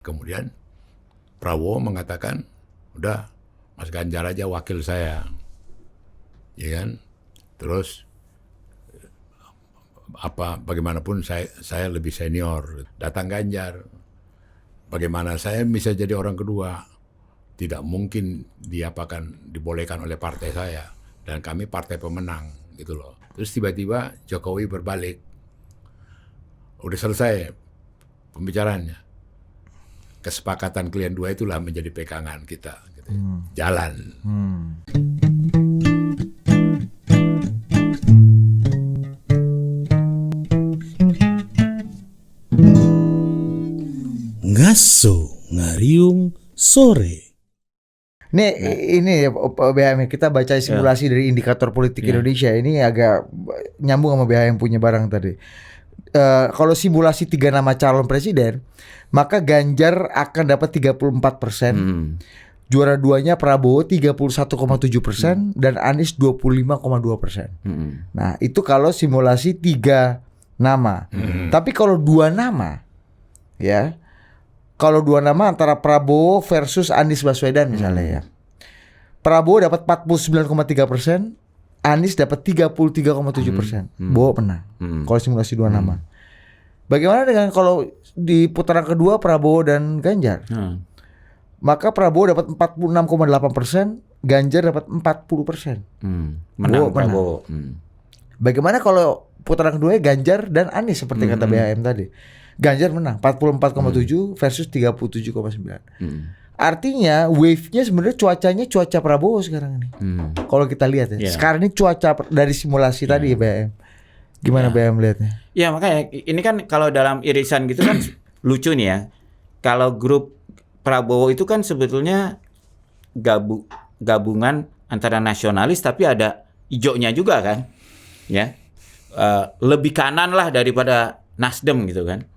Kemudian Prabowo mengatakan, udah Mas Ganjar aja wakil saya, ya kan? Terus bagaimanapun saya lebih senior. Datang Ganjar, bagaimana saya bisa jadi orang kedua? Tidak mungkin dibolehkan oleh partai saya, dan kami partai pemenang gitu loh. Terus tiba-tiba Jokowi berbalik, udah selesai pembicaraannya, kesepakatan kalian dua itulah menjadi pegangan kita gitu. Jalan. Ngaso ngariung sore. Ini ya BHM, kita baca simulasi dari indikator politik Indonesia. Ini agak nyambung sama BHM punya barang tadi. Kalau simulasi 3 nama calon presiden, maka Ganjar akan dapat 34%. Juara duanya Prabowo 31,7% dan Anies 25,2%. Nah, itu kalau simulasi 3 nama. Tapi kalau 2 nama, ya. Kalau 2 nama antara Prabowo versus Anies Baswedan misalnya ya. Prabowo dapat 49,3%, Anies dapat 33,7%. Bowo menang. Kalau simulasi 2 nama. Bagaimana dengan kalau di putaran kedua Prabowo dan Ganjar? Maka Prabowo dapat 46,8%, Ganjar dapat 40%. Menang Bowo Prabowo. Bagaimana kalau putaran kedua Ganjar dan Anies seperti kata BHM tadi? Ganjar menang 44,7 versus 37,9. Artinya wave-nya sebenarnya cuaca Prabowo sekarang ini. Kalau kita lihat ya. Sekarang ini cuaca dari simulasi tadi ya BHM. Gimana BHM lihatnya? Ya makanya ini kan kalau dalam irisan gitu kan lucu nih ya. Kalau grup Prabowo itu kan sebetulnya gabungan antara nasionalis tapi ada hijaunya juga kan. Ya. Lebih kanan lah daripada Nasdem gitu kan.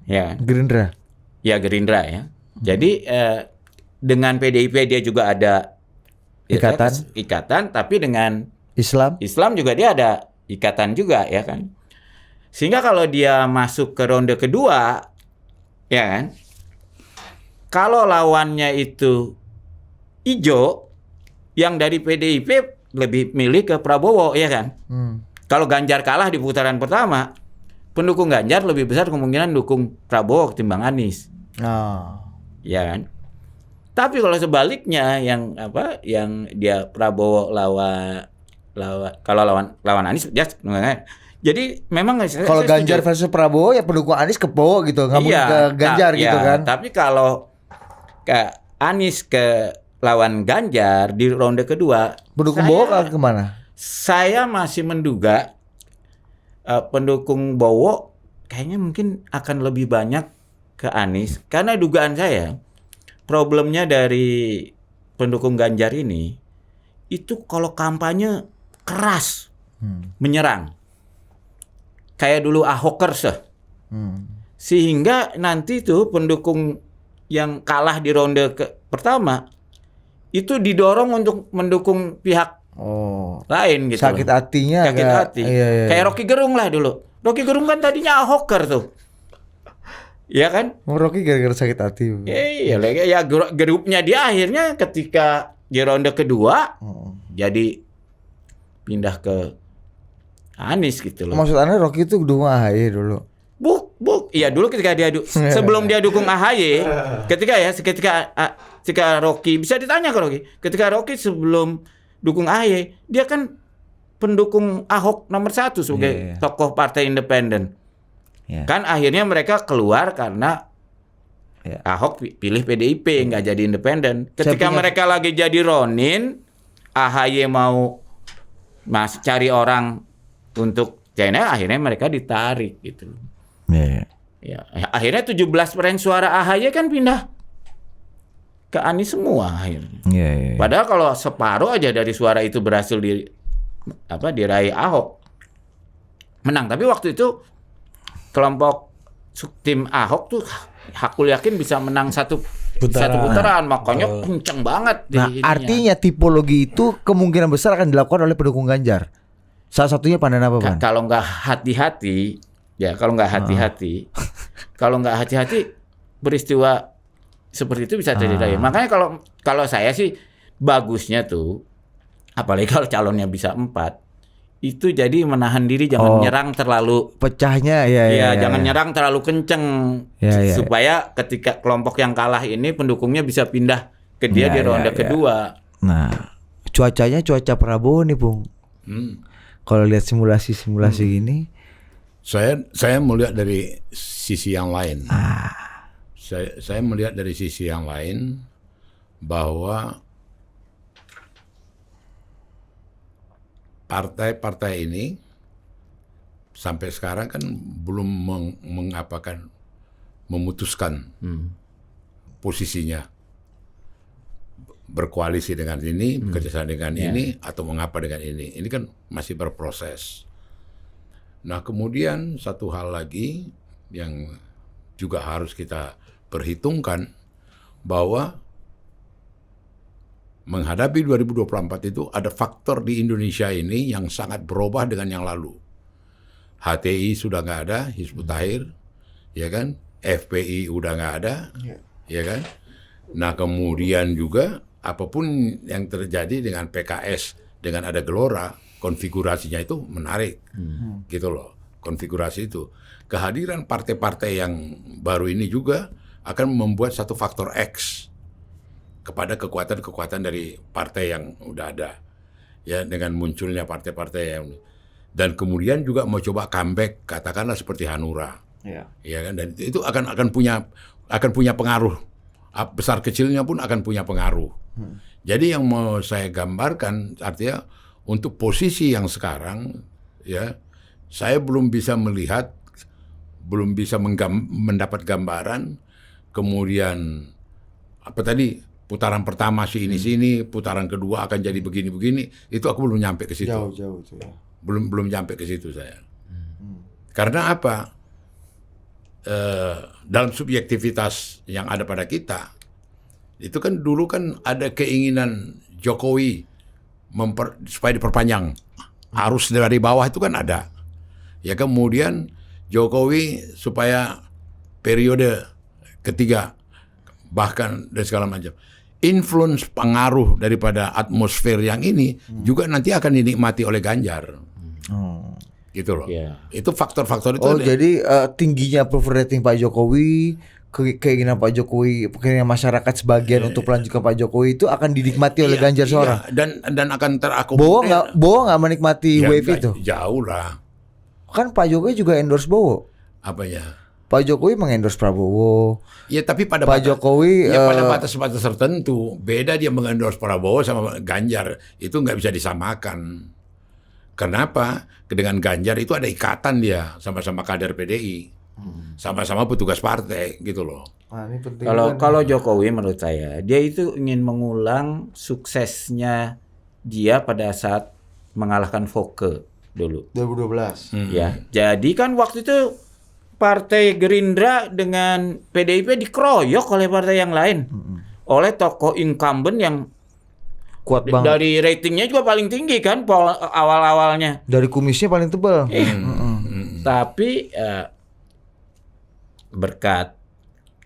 Ya. Gerindra. Ya Gerindra ya. Jadi dengan PDIP dia juga ada ikatan, tapi dengan Islam juga dia ada ikatan juga ya kan. Sehingga kalau dia masuk ke ronde kedua, ya kan, kalau lawannya itu hijau, yang dari PDIP lebih milih ke Prabowo ya kan. Kalau Ganjar kalah di putaran pertama, pendukung Ganjar lebih besar kemungkinan dukung Prabowo ketimbang Anies. Ya kan? Tapi kalau sebaliknya yang dia Prabowo lawan Anies dia jadi memang kalau Ganjar versus Prabowo ya pendukung Anies ke Prabowo gitu, nggak mungkin ke Ganjar gitu kan. Tapi kalau ke Anies ke lawan Ganjar di ronde kedua, pendukung Bowo kemana? Saya masih menduga pendukung Bowo kayaknya mungkin akan lebih banyak ke Anies, karena dugaan saya problemnya dari pendukung Ganjar ini itu kalau kampanye keras menyerang kayak dulu Ahokers sehingga nanti tuh pendukung yang kalah di ronde pertama itu didorong untuk mendukung pihak lain gitu. Sakit hatinya hati. Iya. Kayak Rocky Gerung lah dulu. Rocky Gerung kan tadinya Ahoker tuh. Iya kan? Rocky gara-gara sakit hati. Iya, ya grupnya dia akhirnya ketika di ronde kedua jadi pindah ke Anies gitu loh. Maksud Anda Rocky itu dukung AHY dulu? Iya dulu ketika dia sebelum dia dukung AHY, ketika Rocky bisa ditanya ke Rocky, ketika Rocky sebelum dukung AHY, dia kan pendukung Ahok nomor 1 sebagai tokoh partai independen. Kan akhirnya mereka keluar karena Ahok pilih PDIP, nggak jadi independen. Ketika mereka lagi jadi Ronin, AHY mau cari orang untuk China, akhirnya mereka ditarik gitu. Ya, akhirnya 17% suara AHY kan pindah ke Anies semua akhirnya. Padahal kalau separuh aja dari suara itu berhasil diraih Ahok, menang. Tapi waktu itu kelompok tim Ahok tuh aku yakin bisa menang satu putaran, makanya kenceng banget. Artinya tipologi itu kemungkinan besar akan dilakukan oleh pendukung Ganjar. Salah satunya pandangan apa, Bang? Kalau nggak hati-hati, peristiwa seperti itu bisa terjadi. Makanya kalau saya sih bagusnya tuh, apalagi kalau calonnya bisa 4, itu jadi menahan diri, jangan nyerang terlalu pecahnya jangan nyerang terlalu kenceng supaya ketika kelompok yang kalah ini pendukungnya bisa pindah ke dia di ronde kedua. Nah, cuaca Prabowo nih, Bung. Kalau lihat simulasi gini, saya melihat dari sisi yang lain. Saya melihat dari sisi yang lain bahwa partai-partai ini sampai sekarang kan belum memutuskan posisinya, berkoalisi dengan ini, bekerjasama dengan ini, atau mengapa dengan ini. Ini kan masih berproses. Nah, kemudian satu hal lagi yang juga harus kita perhitungkan, bahwa menghadapi 2024 itu ada faktor di Indonesia ini yang sangat berubah dengan yang lalu. HTI sudah nggak ada, Hizbut Tahrir, ya kan? FPI udah nggak ada, ya kan? Nah, kemudian juga apapun yang terjadi dengan PKS, dengan ada Gelora, konfigurasinya itu menarik, gitu loh. Konfigurasi itu, kehadiran partai-partai yang baru ini juga akan membuat satu faktor X kepada kekuatan-kekuatan dari partai yang udah ada, ya, dengan munculnya partai-partai yang, dan kemudian juga mau coba comeback, katakanlah seperti Hanura, ya kan, dan itu akan punya pengaruh, besar kecilnya pun akan punya pengaruh. Jadi yang mau saya gambarkan artinya untuk posisi yang sekarang, ya, saya belum bisa melihat, belum bisa mendapat gambaran. Kemudian apa tadi, putaran pertama sini, putaran kedua akan jadi begini-begini, itu aku belum nyampe ke situ. Jauh tuh ya. Belum nyampe ke situ saya. Karena apa? Dalam subjektivitas yang ada pada kita, itu kan dulu kan ada keinginan Jokowi supaya diperpanjang arus dari bawah, itu kan ada. Ya, kemudian Jokowi supaya periode ketiga, bahkan dan segala macam. Influence, pengaruh daripada atmosfer yang ini juga nanti akan dinikmati oleh Ganjar. Gitu loh. Itu faktor-faktor itu. Jadi tingginya approval rating Pak Jokowi, keinginan Pak Jokowi, keinginan masyarakat sebagian untuk melanjutkan Pak Jokowi itu akan dinikmati oleh Ganjar seorang. Dan akan terakomodir. Bowo nggak menikmati wave itu? Jauh lah. Kan Pak Jokowi juga endorse Bowo. Apanya? Pak Jokowi mengendorse Prabowo. Ya, tapi pada Pak Jokowi pada batas-batas tertentu. Beda dia mengendorse Prabowo sama Ganjar, itu nggak bisa disamakan. Kenapa? Dengan Ganjar itu ada ikatan, dia sama-sama kader PDI, sama-sama petugas partai, gitu loh. Kalau Jokowi menurut saya, dia itu ingin mengulang suksesnya dia pada saat mengalahkan Foke dulu. 2012. Ya, jadi kan waktu itu Partai Gerindra dengan PDIP dikeroyok oleh partai yang lain, oleh tokoh incumbent yang kuat banget. Dari ratingnya juga paling tinggi kan awal-awalnya. Dari kumisnya paling tebal. Tapi berkat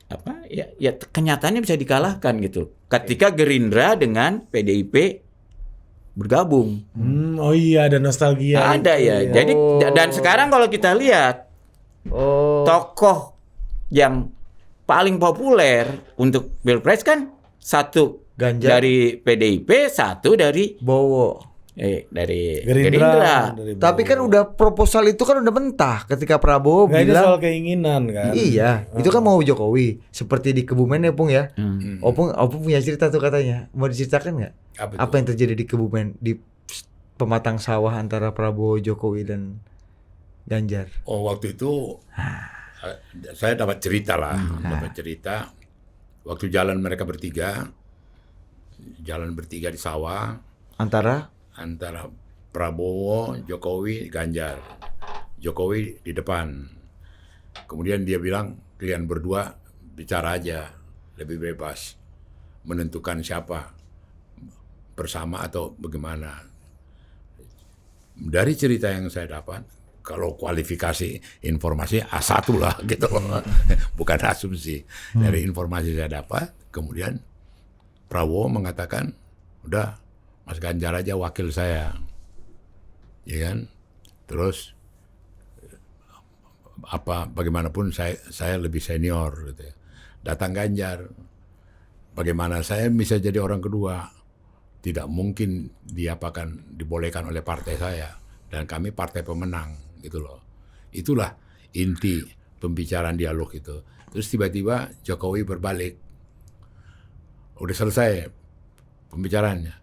apa ya kenyataannya bisa dikalahkan gitu. Ketika Gerindra dengan PDIP bergabung. Oh iya, ada nostalgia. Ada itu. ya. Jadi dan sekarang kalau kita lihat tokoh yang paling populer untuk Pilpres kan satu Ganjar dari PDIP, satu dari Bowo. Dari Gerindra. Tapi kan udah proposal itu kan udah mentah ketika Prabowo Nggak, itu bilang soal keinginan kan. Iya, itu kan mau Jokowi. Seperti di Kebumen ya, Pung ya. Opung punya cerita tuh katanya. Mau diceritakan nggak? Apa yang terjadi di Kebumen, di pematang sawah antara Prabowo, Jokowi dan Ganjar? Oh, waktu itu saya dapat cerita lah, waktu jalan mereka bertiga di sawah antara Prabowo, Jokowi, Ganjar. Jokowi di depan. Kemudian dia bilang, kalian berdua bicara aja, lebih bebas menentukan siapa bersama atau bagaimana. Dari cerita yang saya dapat, kalau kualifikasi informasi A1 lah gitu loh. Bukan asumsi. Dari informasi saya dapat, kemudian Prabowo mengatakan, udah Mas Ganjar aja wakil saya. Ya kan? Terus bagaimanapun saya lebih senior gitu ya. Datang Ganjar, bagaimana saya bisa jadi orang kedua? Tidak mungkin dibolehkan oleh partai saya, dan kami partai pemenang gitu loh. Itulah inti pembicaraan dialog itu. Terus tiba-tiba Jokowi berbalik, udah selesai pembicaraannya,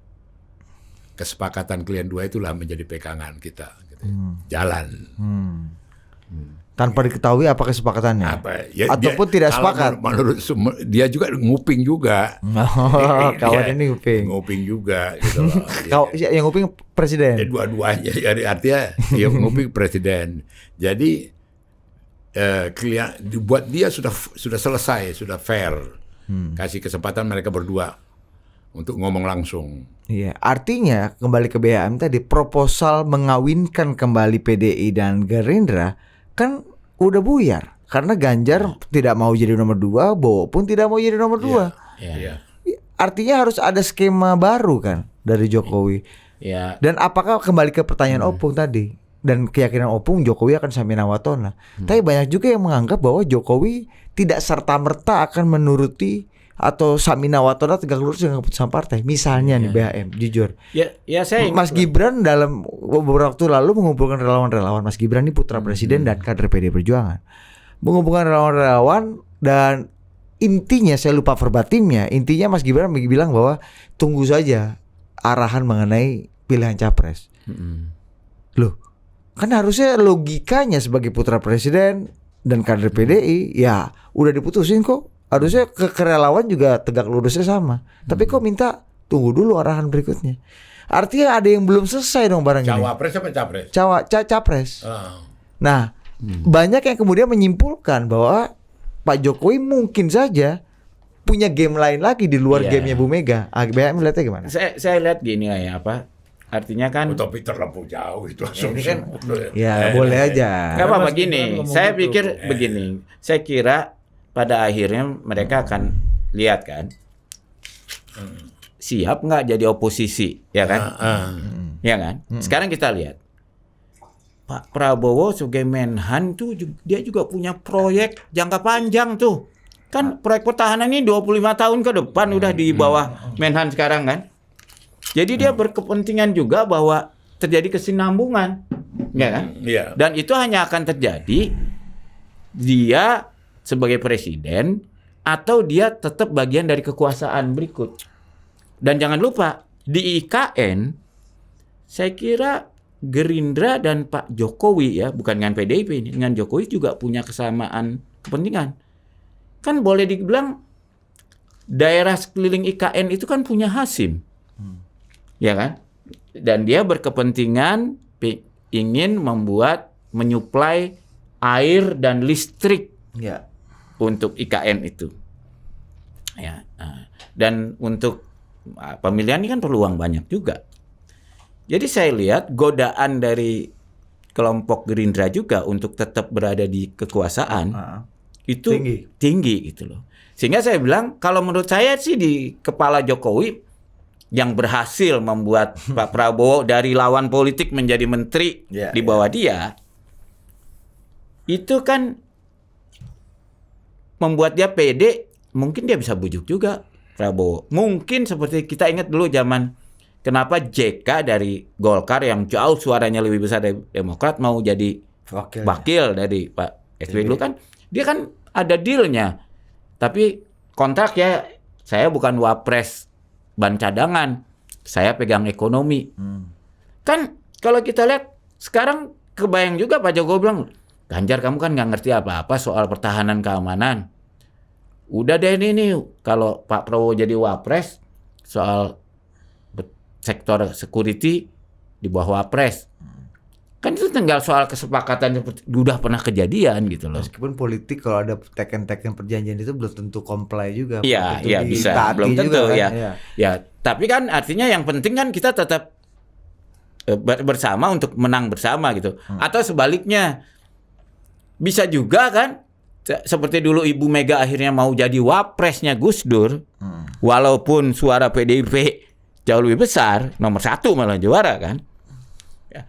kesepakatan kalian dua itulah menjadi pegangan kita gitu. Jalan. Tanpa diketahui apa kesepakatannya. Ataupun tidak sepakat. Menurut dia juga nguping juga. Kawan ini nguping juga gitu loh. Yang nguping presiden. Dua-duanya. Jadi artinya yang nguping presiden. Jadi buat dia sudah selesai, sudah fair. Kasih kesempatan mereka berdua untuk ngomong langsung. Iya, artinya kembali ke BHM tadi, proposal mengawinkan kembali PDI dan Gerindra kan udah buyar karena Ganjar tidak mau jadi nomor 2, Bowo pun tidak mau jadi nomor 2. Iya. Artinya harus ada skema baru kan dari Jokowi. Ya. Dan apakah kembali ke pertanyaan Opung tadi dan keyakinan Opung Jokowi akan samina watona. Tapi banyak juga yang menganggap bahwa Jokowi tidak serta-merta akan menuruti atau samina watona tegak lurus dengan keputusan partai. Misalnya nih BHM, jujur. Ya saya Mas Gibran dalam beberapa waktu lalu mengumpulkan relawan-relawan. Mas Gibran ini putra presiden dan kader PD Perjuangan. Mengumpulkan relawan-relawan dan intinya saya lupa verbatimnya. Intinya Mas Gibran bilang bahwa tunggu saja arahan mengenai pilihan capres. Loh, kan harusnya logikanya sebagai putra presiden dan kader PDI ya udah diputusin kok. Harusnya kerelawan juga tegak lurusnya sama. Tapi kok minta tunggu dulu arahan berikutnya. Artinya ada yang belum selesai dong barang ini. Cawapres apa capres? Capres. Nah, banyak yang kemudian menyimpulkan bahwa Pak Jokowi mungkin saja punya game lain lagi di luar gamenya Bu Mega. BHM melihatnya gimana? Saya lihat gini lah ya apa. Artinya kan tapi terlalu jauh itu asumsi. Ini kan ya boleh aja. Gak apa-apa gini. Saya pikir begini. Saya kira pada akhirnya mereka akan lihat kan, siap nggak jadi oposisi, ya kan? Ya kan? Sekarang kita lihat Pak Prabowo sebagai Menhan tuh dia juga punya proyek jangka panjang tuh, kan proyek pertahanan ini 25 tahun ke depan udah di bawah Menhan sekarang kan. Jadi dia berkepentingan juga bahwa terjadi kesinambungan, ya kan? Dan itu hanya akan terjadi dia sebagai presiden atau dia tetap bagian dari kekuasaan berikut. Dan jangan lupa di IKN saya kira Gerindra dan Pak Jokowi ya, bukan dengan PDIP ini, dengan Jokowi juga punya kesamaan kepentingan. Kan boleh dibilang daerah sekeliling IKN itu kan punya Hasim. Ya kan? Dan dia berkepentingan ingin menyuplai air dan listrik untuk IKN itu, ya. Dan untuk pemilihan ini kan perlu uang banyak juga. Jadi saya lihat godaan dari kelompok Gerindra juga untuk tetap berada di kekuasaan itu tinggi gitu loh. Sehingga saya bilang kalau menurut saya sih di kepala Jokowi yang berhasil membuat Pak Prabowo dari lawan politik menjadi menteri di bawah dia, itu kan membuat dia pede, mungkin dia bisa bujuk juga Prabowo. Mungkin seperti kita ingat dulu zaman kenapa JK dari Golkar yang jauh suaranya lebih besar dari Demokrat mau jadi wakil dari Pak SBY dulu kan. Dia kan ada dealnya. Tapi kontrak ya, saya bukan wapres ban cadangan, saya pegang ekonomi. Kan kalau kita lihat sekarang kebayang juga Pak Jokowi bilang, Ganjar kamu kan nggak ngerti apa-apa soal pertahanan keamanan. Udah deh ini kalau Pak Prabowo jadi wapres soal sektor security di bawah wapres. Kan itu tinggal soal kesepakatan seperti udah pernah kejadian gitu loh. Meskipun politik kalau ada teken-teken perjanjian itu belum tentu comply juga. Iya, iya bisa. Belum tentu kan? Ya. Ya, tapi kan artinya yang penting kan kita tetap bersama untuk menang bersama gitu. Atau sebaliknya bisa juga kan seperti dulu Ibu Mega akhirnya mau jadi wapresnya Gus Dur, walaupun suara PDIP jauh lebih besar, nomor 1 malah juara kan.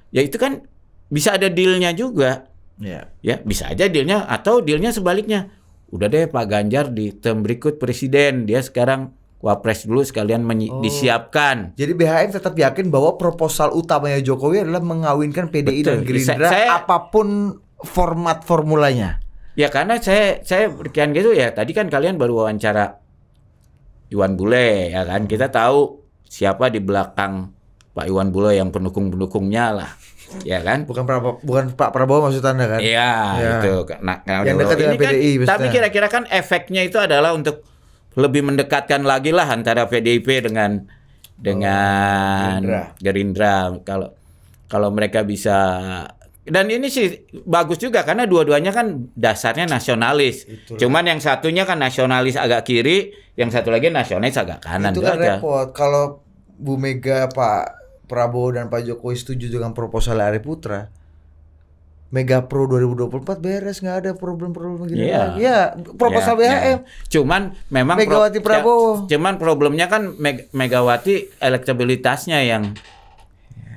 Ya itu kan bisa ada dealnya juga. Ya bisa aja dealnya, atau dealnya sebaliknya. Udah deh Pak Ganjar di term berikut presiden, dia sekarang wapres dulu sekalian disiapkan. Jadi BHM tetap yakin bahwa proposal utamanya Jokowi adalah mengawinkan PDI dan Gerindra apapun format formulanya. Ya karena saya berkian gitu ya. Tadi kan kalian baru wawancara Iwan Bule ya kan. Kita tahu siapa di belakang Pak Iwan Bule yang pendukung-pendukungnya lah. Ya kan? Bukan Pak Prabowo maksud Anda kan? Iya, itu. Nah, yang dekat dengan PDI kan, tapi kira-kira kan efeknya itu adalah untuk lebih mendekatkan lagi lah antara PDIP dengan Gerindra. Kalau mereka bisa, dan ini sih bagus juga karena dua-duanya kan dasarnya nasionalis. Itulah. Cuman yang satunya kan nasionalis agak kiri, yang satu lagi nasionalis agak kanan. Itu kan repot. Kalau Bu Mega, Pak Prabowo dan Pak Jokowi setuju dengan proposal Arif Putra, Mega Pro 2024 beres, nggak ada problem-problem gini lagi. Ya, proposal BHM. Cuman memang Megawati Prabowo. Cuman problemnya kan Megawati elektabilitasnya yang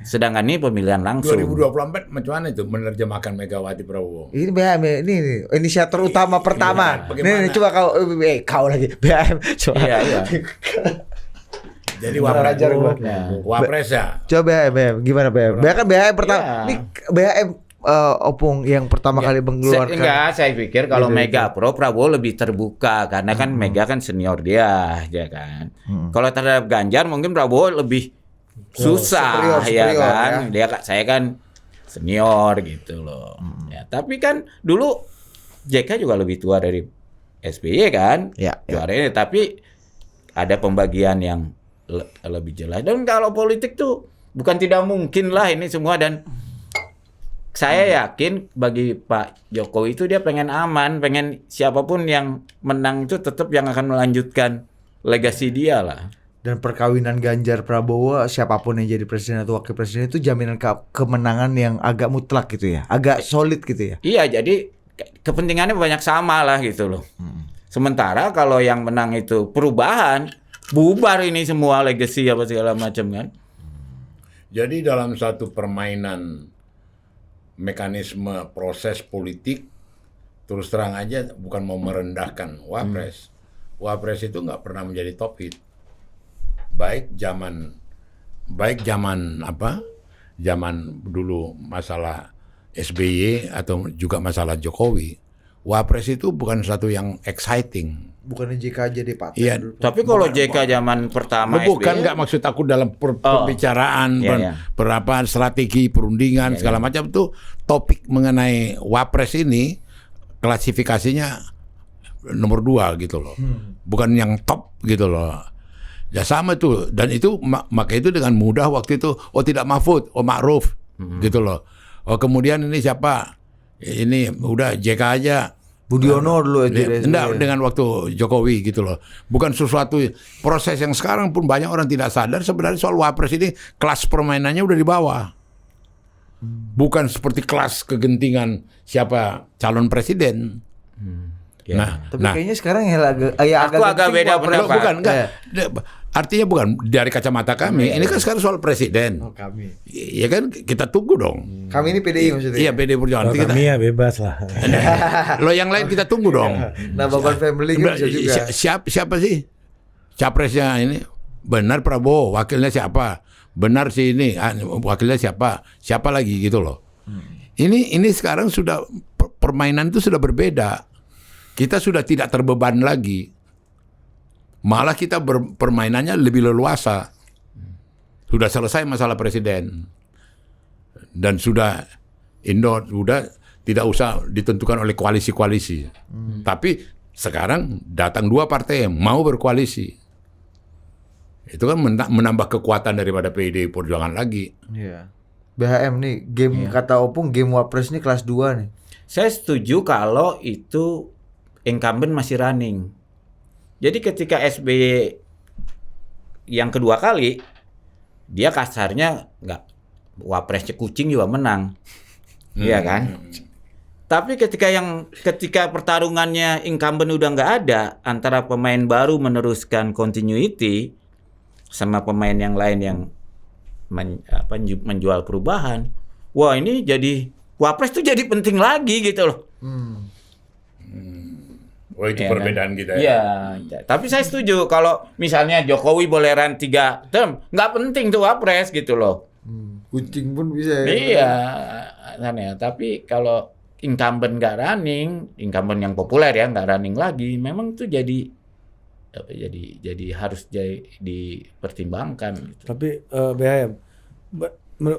sedangkan ini pemilihan langsung. 2024 macam mana itu menerjemahkan Megawati Prabowo? Ini BHM ini inisiator utama pertama. Nih coba kau lagi BHM coba. Iya. Jadi wapres ya. Coba BHM gimana BHM? BHM kan BHM pertama. Ini BHM Opung yang pertama kali mengeluarkan. Saya pikir kalau Mega Pro Prabowo lebih terbuka karena kan Mega kan senior dia, ya kan. Kalau terhadap Ganjar mungkin Prabowo lebih susah, superior, kan. Ya. Saya kan senior gitu loh. Ya, tapi kan dulu JK juga lebih tua dari SBY kan. Juaranya, tapi ada pembagian yang lebih jelas. Dan kalau politik tuh bukan tidak mungkin lah ini semua, dan saya yakin bagi Pak Jokowi itu dia pengen aman, pengen siapapun yang menang itu tetap yang akan melanjutkan legasi dia lah. Dan perkawinan Ganjar Prabowo siapapun yang jadi presiden atau wakil presiden itu jaminan kemenangan yang agak mutlak gitu ya, agak solid gitu ya. Iya, jadi kepentingannya banyak sama lah gitu loh. Sementara kalau yang menang itu perubahan, bubar ini semua legacy apa segala macam kan. Jadi dalam satu permainan mekanisme proses politik, terus terang aja bukan mau merendahkan Wapres. Wapres itu nggak pernah menjadi top hit. Baik zaman dulu masalah SBY atau juga masalah Jokowi. Wapres itu bukan satu yang exciting. Bukannya JK aja deh Pak. Iya. Tapi kalau JK zaman pertama bukan, nggak maksud aku dalam pembicaraan berapa strategi perundingan segala macam itu topik mengenai Wapres ini klasifikasinya nomor 2 gitu loh. Bukan yang top gitu loh. Ya sama tuh, dan itu maka itu dengan mudah waktu itu tidak Mahfud, Ma'ruf gitu loh. Kemudian ini siapa? Ini udah JK aja. Budiono dulu aja. Enggak, dengan waktu Jokowi gitu loh. Bukan sesuatu proses yang sekarang pun banyak orang tidak sadar sebenarnya soal Wapres ini kelas permainannya udah di bawah. Bukan seperti kelas kegentingan siapa calon presiden. Tapi kayaknya sekarang agak beda pendapat. Bukan, enggak. Artinya bukan dari kacamata kami. Ini kan sekarang soal presiden. Kami. Ya kan kita tunggu dong. Kami ini PDI maksudnya. Iya, PDI Perjuangan. Kami ya bebas lah. Lo yang lain kita tunggu dong. Nah, Bapak Family kan bisa juga. Siapa sih capresnya ini? Benar Prabowo, wakilnya siapa? Benar sih ini, wakilnya siapa? Siapa lagi gitu loh. Ini sekarang sudah permainan itu sudah berbeda. Kita sudah tidak terbeban lagi. Malah kita permainannya lebih leluasa. Sudah selesai masalah presiden. Dan sudah tidak usah ditentukan oleh koalisi-koalisi. Tapi sekarang datang 2 partai yang mau berkoalisi. Itu kan menambah kekuatan daripada PDI Perjuangan lagi. Iya. BHM nih, game kata Opung, game Wapres ini kelas 2 nih. Saya setuju kalau itu incumbent masih running. Jadi ketika SBY yang kedua kali, dia kasarnya nggak wapresnya kucing juga menang. Iya kan? Tapi ketika pertarungannya incumbent udah nggak ada, antara pemain baru meneruskan continuity sama pemain yang lain yang menjual perubahan, wah ini jadi wapres tuh jadi penting lagi gitu loh. Oh itu Ya, perbedaan kan? kita ya. Iya, tapi saya setuju kalau misalnya Jokowi boleh run 3 term, nggak penting tuh wapres gitu loh. Kucing pun bisa. Iya, ya. Tapi kalau incumbent nggak running, incumbent yang populer ya nggak running lagi, memang itu jadi harus dipertimbangkan. Gitu. Tapi BHM,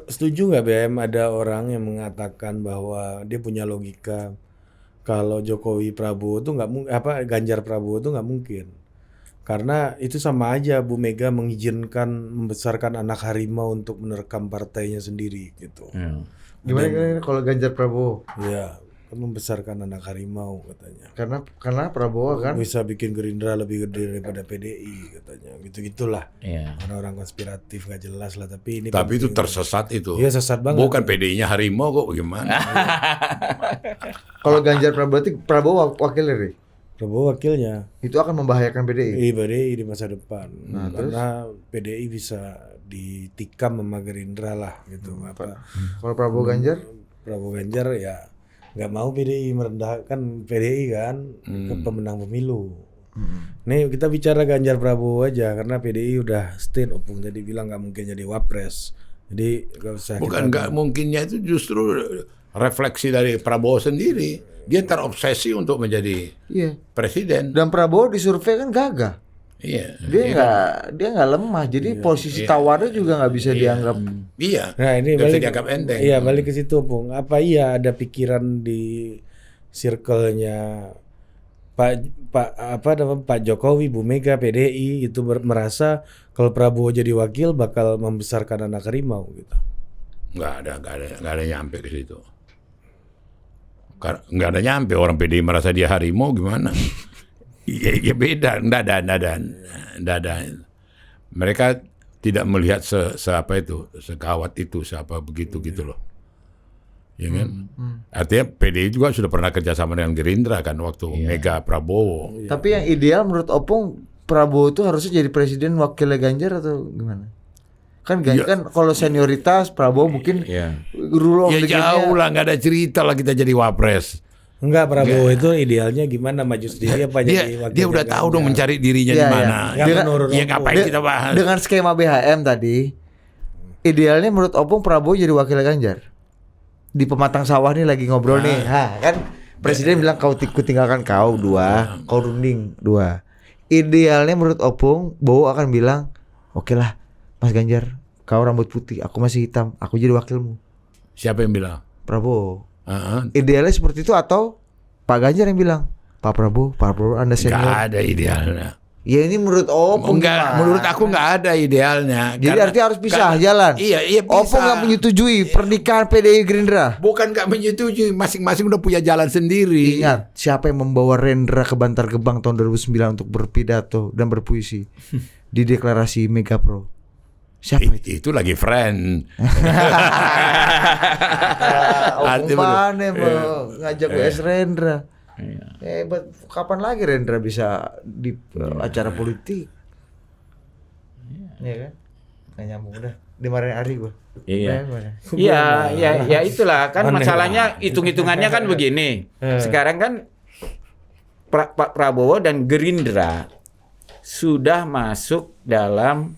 setuju nggak BHM ada orang yang mengatakan bahwa dia punya logika kalau Jokowi Prabowo tuh nggak mungkin, Ganjar Prabowo tuh nggak mungkin, karena itu sama aja Bu Mega mengizinkan membesarkan anak harimau untuk menerkam partainya sendiri gitu. Gimana kalau Ganjar Prabowo? Iya, kan membesarkan anak harimau katanya. Karena Prabowo kan Bisa bikin Gerindra lebih gede daripada PDI katanya. Gitu-gitulah. Iya. Orang-orang konspiratif nggak jelas lah, tapi ini Tapi itu penting. tersesat itu. Iya, sesat banget. Bukan PDI-nya harimau kok gimana? kalau Ganjar Prabowo berarti Prabowo wakilnya Ri. Prabowo wakilnya. Itu akan membahayakan PDI. PDI di masa depan. Karena PDI bisa ditikam sama Gerindra lah gitu. Kalau Prabowo Ganjar Prabowo Ganjar ya nggak mau PDI merendahkan PDI kan ke pemenang pemilu. Nih kita bicara Ganjar Prabowo aja karena PDI udah stand opung tadi bilang nggak mungkin jadi wapres. Jadi nggak usah. Bukan nggak mungkinnya itu justru refleksi dari Prabowo sendiri. Dia terobsesi untuk menjadi presiden. Dan Prabowo disurvei kan gagah. Iya. Dia nggak lemah. Jadi posisi tawarnya juga nggak bisa dianggap. Iya. Nah ini Nggak bisa balik, dianggap enteng. Iya balik ke situ Pung. Apa iya ada pikiran di circle-nya Pak Jokowi, Bu Mega, PDI itu merasa kalau Prabowo jadi wakil bakal membesarkan anak harimau gitu. Nggak ada nyampe ke situ. Nggak ada nyampe, orang PDI merasa dia harimau gimana? Ya beda, nggak ada. Mereka tidak melihat sekawat itu, seapa begitu gitu loh. Ya kan? Artinya PDI juga sudah pernah kerjasama dengan Gerindra kan waktu Mega Prabowo. Tapi yang ideal menurut Opung Prabowo itu harusnya jadi presiden wakilnya Ganjar atau gimana? Kan Ganjar kan kalau senioritas Prabowo mungkin rule of the game-nya- Jauh lah, nggak ada cerita lah kita jadi wapres. Enggak, Prabowo itu idealnya gimana, maju sendiri apa jadi wakil? Dia udah tahu dong mencari dirinya di mana. Nggak menurut Ya Opung. ngapain kita bahas? Dengan skema BHM tadi, idealnya menurut Opung Prabowo jadi wakilnya Ganjar. Di pematang sawah nih lagi ngobrol nih, kan presiden bilang ku tinggalkan kau 2, kau runding 2. Idealnya menurut Opung, Bowo akan bilang, oke lah, Mas Ganjar, kau rambut putih, aku masih hitam, aku jadi wakilmu. Siapa yang bilang? Prabowo. Idealnya seperti itu atau Pak Ganjar yang bilang, Pak Prabowo Anda senior. Nggak ada idealnya. Ya ini menurut Opung gimana? Menurut aku nggak ada idealnya. Jadi artinya harus pisah jalan. Iya bisa. Opung nggak menyetujui pernikahan PDI Gerindra. Bukan nggak menyetujui, masing-masing udah punya jalan sendiri. Ingat, siapa yang membawa Rendra ke Bantar Gebang tahun 2009 untuk berpidato dan berpuisi di deklarasi Mega Pro? Siapa itu? Itu lagi friend. Opung mana mau ngajak WS Rendra? Hebat. Kapan lagi Rendra bisa di acara politik? Iya kan? Nggak nyambung udah. Dimarahin Ari gua. Iya. Ya itulah kan masalahnya, hitung-hitungannya kan begini. Sekarang kan Pak Prabowo dan Gerindra sudah masuk dalam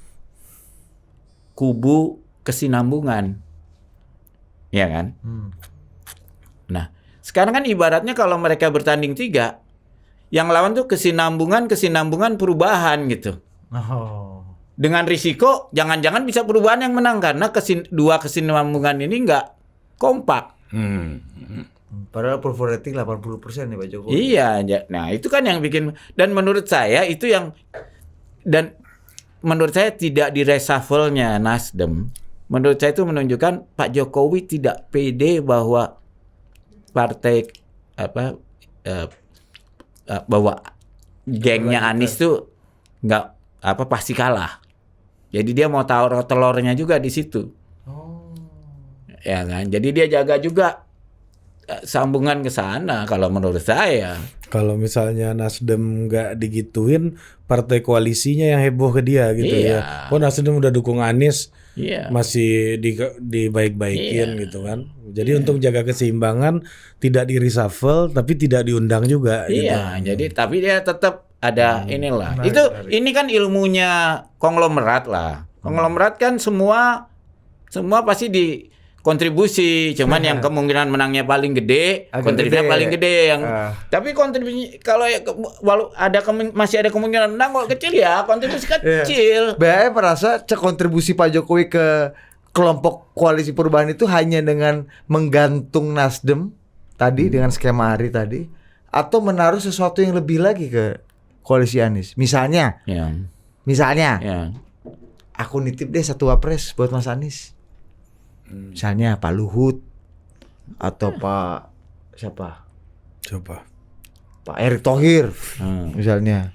kubu kesinambungan. Ya kan? Nah, sekarang kan ibaratnya kalau mereka bertanding 3, yang lawan tuh kesinambungan perubahan gitu. Dengan risiko jangan-jangan bisa perubahan yang menang karena dua kesinambungan ini nggak kompak. Padahal approval rating 80% nih Pak Jokowi. Iya, nah itu kan yang bikin, dan menurut saya itu yang, dan menurut saya tidak di reshuffle-nya Nasdem. Menurut saya itu menunjukkan Pak Jokowi tidak pede bahwa partai bahwa gengnya Anies tuh nggak pasti kalah. Jadi dia mau taruh telurnya juga di situ. Ya kan? Jadi dia jaga juga sambungan ke sana kalau menurut saya. Kalau misalnya Nasdem nggak digituin, partai koalisinya yang heboh ke dia gitu Iya. ya. Oh Nasdem udah dukung Anies, Iya. masih dibaik-baikin gitu kan. Jadi untuk menjaga keseimbangan, tidak di reshuffle tapi tidak diundang juga. Iya, jadi tapi dia tetap ada inilah. Ini kan ilmunya konglomerat lah. Konglomerat kan semua pasti kontribusi, cuman yang kemungkinan menangnya paling gede, Agak kontribusinya gede. paling gede yang. Tapi kontribusi kalau walau masih ada kemungkinan menang kalau kecil ya kontribusi kecil. BHM merasa kontribusi Pak Jokowi ke kelompok koalisi perubahan itu hanya dengan menggantung Nasdem tadi dengan skema Ari tadi, atau menaruh sesuatu yang lebih lagi ke koalisi Anies. Misalnya, Ya. Ya. aku nitip deh satu wapres buat Mas Anies. Misalnya Pak Luhut atau Pak siapa? Coba. Pak Erick Thohir misalnya.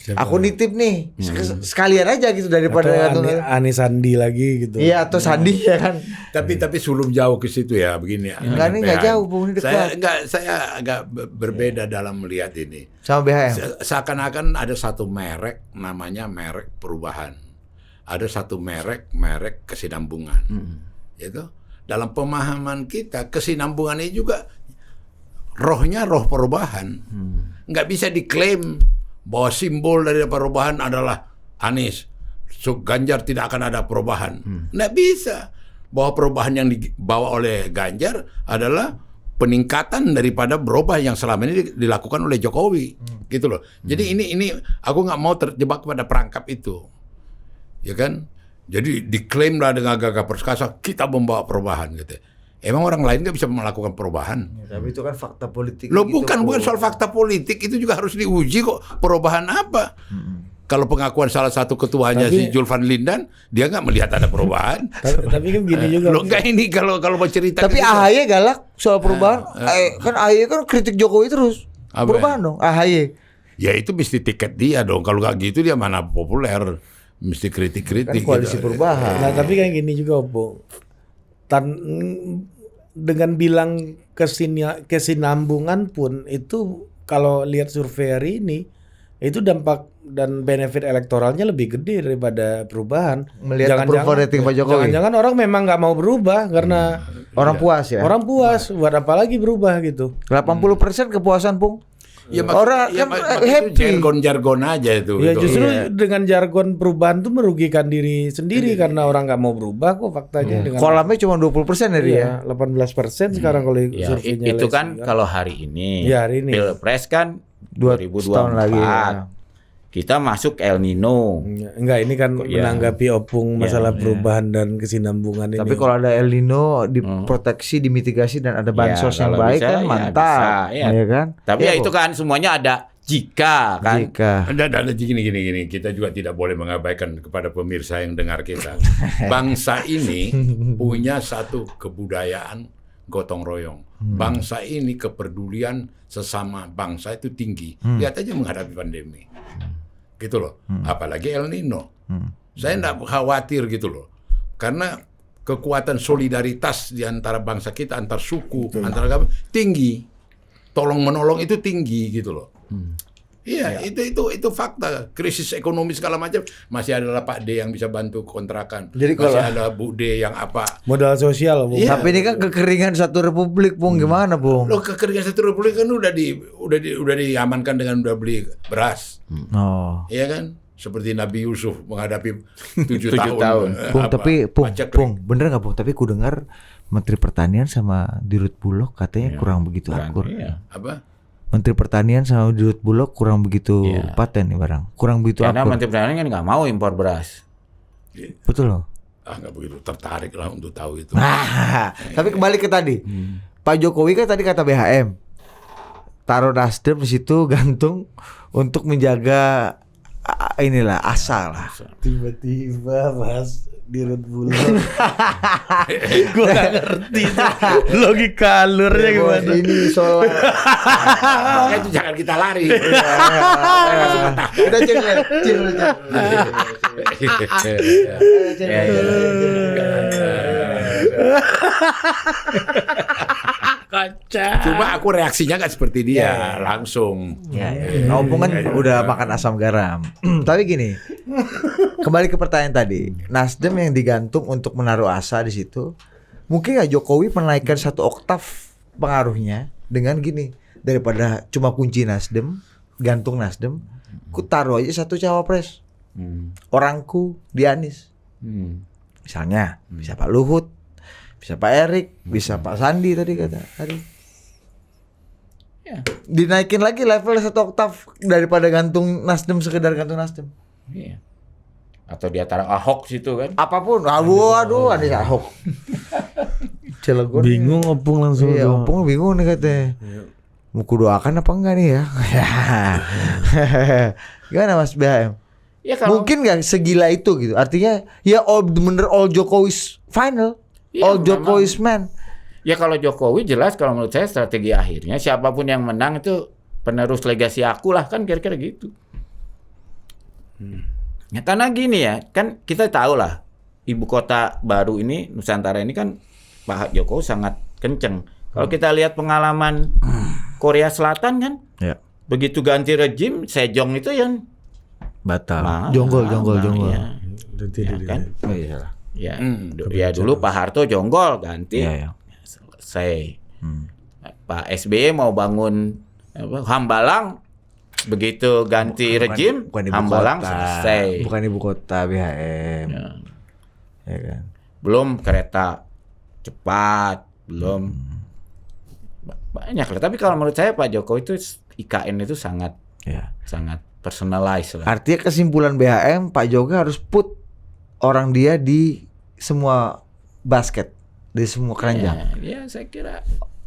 Siapa? Aku nitip nih sekalian aja gitu daripada Atau Anies Sandi lagi gitu. Iya atau Sandi ya kan. Tapi sebelum jauh ke situ ya begini. Enggak nih enggak jauh Bung, ini dekat. Saya agak berbeda dalam melihat ini. Sama BHM. Seakan-akan ada satu merek namanya merek perubahan. Ada satu merek kesinambungan. Itu dalam pemahaman kita kesinambungan ini juga rohnya roh perubahan. Nggak bisa diklaim bahwa simbol dari perubahan adalah Anies. Ganjar tidak akan ada perubahan. Nggak bisa. Bahwa perubahan yang dibawa oleh Ganjar adalah peningkatan daripada berubah yang selama ini dilakukan oleh Jokowi. Gitu loh. Jadi ini aku nggak mau terjebak pada perangkap itu. Ya kan? Jadi diklaim lah dengan gagah perkasa kita membawa perubahan gitu. Emang orang lain nggak bisa melakukan perubahan? Ya, tapi itu kan fakta politik. Loh gitu, bukan soal fakta politik, itu juga harus diuji kok. Perubahan apa? Kalau pengakuan salah satu ketuanya si Julvan Lindan, dia nggak melihat ada perubahan. Tapi kan gini juga. Loh enggak ini kalau mau cerita. Tapi gitu. AHY galak soal perubahan. Kan AHY kan kritik Jokowi terus. Apa Perubahan ya? dong AHY. Ya itu mesti tiket dia dong. Kalau nggak gitu dia mana populer. Mesti kritik-kritik. Kan koalisi gitu. perubahan. Nah, tapi kayak gini juga, Bung. Dengan bilang kesinambungan pun itu kalau lihat survei hari ini itu dampak dan benefit elektoralnya lebih gede daripada perubahan. Melihat approval rating Pak Jokowi. Jangan-jangan orang memang nggak mau berubah karena Orang puas ya. orang puas. Buat apa lagi berubah gitu? 80% kepuasan, Bung. Ya, Orang ya, kan itu happy. jargon aja itu. Ya gitu. justru dengan jargon perubahan tuh merugikan diri sendiri karena orang nggak mau berubah kok faktanya dengan Kolamnya cuma 20% dari dia. 18% sekarang kalau Ya, surveinya itu Lesi kan kalau hari ini. Ya, hari ini. Pilpres kan 2 tahun 2024. lagi. Ya. Kita masuk El Nino. Enggak, ini kan Ya. menanggapi opung masalah perubahan dan kesinambungan ini. Tapi kalau ada El Nino diproteksi, dimitigasi dan ada bansos yang kalau baik bisa, kan ya mantap. bisa, ya. Ya kan? Tapi ya itu kan semuanya ada jika kan. Jika Dan gini. Kita juga tidak boleh mengabaikan kepada pemirsa yang dengar kita. Bangsa ini punya satu kebudayaan gotong royong. Bangsa ini kepedulian sesama bangsa itu tinggi. Lihat aja menghadapi pandemi. Gitu loh. Apalagi El Nino. Saya tidak khawatir gitu loh. Karena kekuatan solidaritas di antara bangsa kita, antar suku, antar agama tinggi. Tolong menolong itu tinggi gitu loh. Iya, itu fakta. Krisis ekonomi segala macam masih ada Pak D yang bisa bantu kontrakan. Jadi masih kalau- ada Bu D yang apa. modal sosial, Bung. Iya. Tapi ini kan kekeringan satu republik, Bung. Gimana, Bung? Loh kekeringan satu republik kan udah diamankan dengan udah beli beras. Oh. Iya kan? Seperti Nabi Yusuf menghadapi 7 7 tahun. tahun. Bung, tapi pajak Bung, bener nggak Bung? Tapi ku dengar Menteri Pertanian sama Dirut Bulog katanya kurang begitu akur. Iya. apa? Menteri Pertanian sama Dirut Bulog kurang begitu paten nih barang. Kurang begitu Karena akur. Menteri Pertanian kan nggak mau impor beras. Betul loh. Nggak begitu tertarik lah untuk tahu itu. Tapi kembali ke tadi. Pak Jokowi kan tadi kata BHM. Taruh Nasdem di situ gantung untuk menjaga inilah asa lah. Tiba-tiba Mas Dirut Bulog. Gue gak ngerti tuh logika alurnya gimana. Ini soal Makanya itu jangan kita lari. kita cek ya, cek dulu, cek. Iya, iya. Cuma aku reaksinya nggak seperti dia, langsung. Ya. Opung kan udah makan asam garam. Tapi gini, kembali ke pertanyaan tadi, Nasdem yang digantung untuk menaruh asa di situ, mungkin nggak Jokowi menaikkan 1 oktav pengaruhnya dengan gini, daripada cuma kunci Nasdem, gantung Nasdem, ku taruh aja 1 cawapres, orangku di Anies. Misalnya bisa Pak Luhut, bisa Pak Erik, bisa Pak Sandi tadi kata tadi. Ya. Dinaikin lagi level 1 oktav daripada gantung Nasdem, sekedar gantung Nasdem. Iya. Atau di antara Ahok situ kan. Apapun, aduh Anies Ahok. Cilegon. Bingung Opung langsung. Iya, tuh. Opung bingung nih katanya. Mau kudoakan apa enggak nih ya? Gimana Mas BHM? Ya kalau Mungkin nggak segila itu gitu. Artinya ya all Jokowi's final, Iya, all Jokowi's man. ya kalau Jokowi jelas kalau menurut saya strategi akhirnya siapapun yang menang itu penerus legasi aku lah kan kira-kira gitu. Ya, karena gini ya, kan kita tahu lah ibu kota baru ini Nusantara ini kan Pak Jokowi sangat kenceng. Kalau kita lihat pengalaman Korea Selatan kan, Ya. begitu ganti rejim Sejong itu yang Batal. Jonggol. Ya, ya kan? Oh iya salah. Ya, ya dulu Pak Harto jonggol ganti Iya, ya. selesai. Pak SBY mau bangun Hambalang, begitu ganti rejim Bukan ibu Hambalang kota. selesai. Bukan ibu kota BHM. Ya. Ya kan. Belum kereta cepat, belum banyak lah. Tapi kalau menurut saya Pak Jokowi itu IKN itu sangat Ya. personalized lah. Artinya kesimpulan BHM, Pak Jokowi harus put orang dia di semua basket, di semua keranjang. Ya, saya kira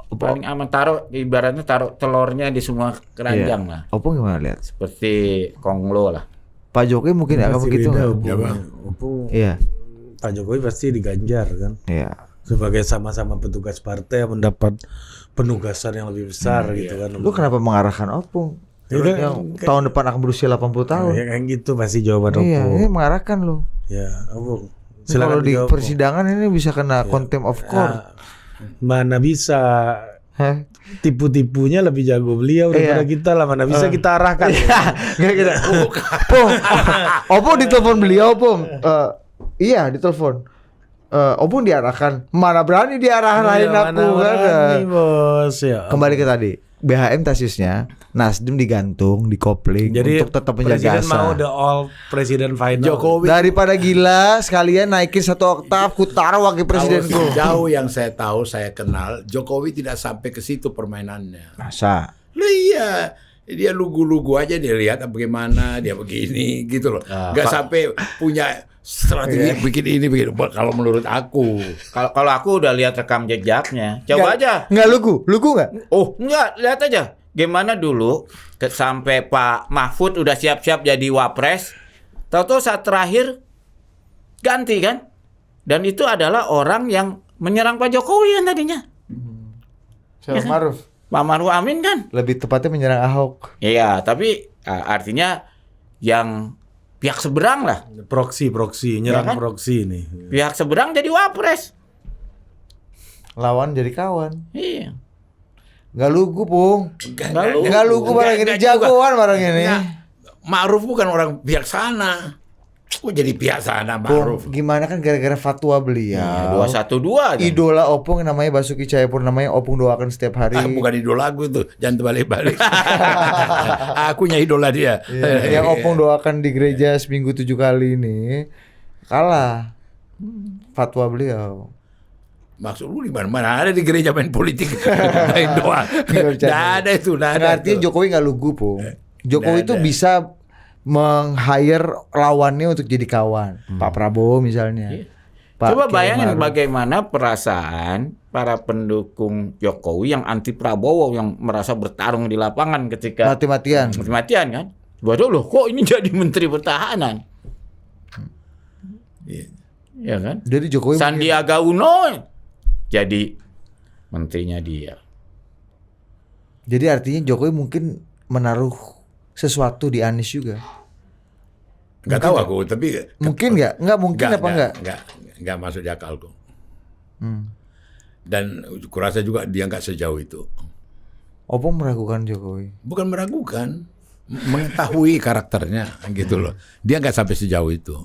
paling aman ibaratnya taruh telurnya di semua keranjang lah. Opung gimana lihat? Seperti Konglo lah. Pak Jokowi mungkin akan begitu nggak? Ya, Bang. Opung, Iya, Pak Jokowi pasti diganjar kan. iya. Sebagai sama-sama petugas partai yang mendapat penugasan yang lebih besar gitu kan. Lu kenapa mengarahkan Opung? Ya kan, Yang tahun depan akan berusia 80 tahun. Ya kayak gitu pasti jawaban Iya, Opung. ini mengarahkan lu. Ya, Opung. Kalau di dijawab, Opung. persidangan ini bisa kena contempt of court. Mana bisa Hah? tipu-tipunya lebih jago beliau daripada kita lah. Mana bisa kita arahkan. Nggak kita. Pung, Opung ditelepon beliau, Pung. Iya, ditelepon. Opung diarahkan. Mana berani diarahin Iya, aku mana kan? berani, bos ya. Kembali ke tadi. BHM tesisnya Nasdem digantung, dikopling Jadi untuk tetap menjaga presiden mau asa. the all presiden final. Jokowi Daripada gila sekalian naikin 1 oktav, ku taruh wakil presidenku. Jauh yang saya tahu, saya kenal, Jokowi tidak sampai ke situ permainannya. Masa? Loh iya, dia lugu-lugu aja, dia lihat bagaimana dia begini gitu loh. Nggak sampai punya strategi bikin ini begitu. Kalau menurut aku, Kalau aku udah lihat rekam jejaknya, coba aja. Nggak lugu nggak? Oh, enggak, lihat aja. Gimana dulu sampai Pak Mahfud udah siap-siap jadi wapres, tahu-tahu saat terakhir ganti kan? Dan itu adalah orang yang menyerang Pak Jokowi kan tadinya. Syarif Maruf. Pak Maruf Amin kan? Lebih tepatnya menyerang Ahok. Iya, tapi artinya yang pihak seberang lah. Proksi nyerang Ya kan? proksi ini. Pihak seberang jadi wapres. Lawan jadi kawan. Iya. Nggak lugu, Pung. Nggak lugu barang ini. Enggak juga. Jagoan barang ini. Enggak. Ma'ruf bukan orang pihak sana. Kok jadi pihak sana Pung, Ma'ruf? gimana kan gara-gara fatwa beliau. Ya, 212 kan? Idola Opung yang namanya Basuki Cahayapurnama yang Opung doakan setiap hari. Bukan idola aku itu, jangan terbalik-balik. Akunya idola dia. Iya, yang Opung doakan di gereja seminggu 7 kali ini kalah fatwa beliau. Maksud lu di mana ada di gereja main politik, main doa. Nggak bercanda. Nggak ada itu, nggak ada. Artinya itu. Jokowi nggak lugu, Pung. Jokowi nggak itu ada. bisa meng-hire lawannya untuk jadi kawan. Pak Prabowo misalnya. Iya. Pak Coba Kiai bayangin Ma'ruf. bagaimana perasaan para pendukung Jokowi yang anti Prabowo yang merasa bertarung di lapangan ketika Mati-matian. mati-matian kan? Waduh loh, kok ini jadi Menteri Pertahanan? Iya. Ya kan? Jadi Jokowi Sandiaga Uno jadi menterinya dia. Jadi artinya Jokowi mungkin menaruh sesuatu di Anies juga. Nggak tahu aku, tapi Mungkin nggak? Nggak mungkin apa nggak? Nggak masuk di akalku. Dan kurasa juga dia nggak sejauh itu. Opung meragukan Jokowi. Bukan meragukan, mengetahui karakternya gitu loh. Dia nggak sampai sejauh itu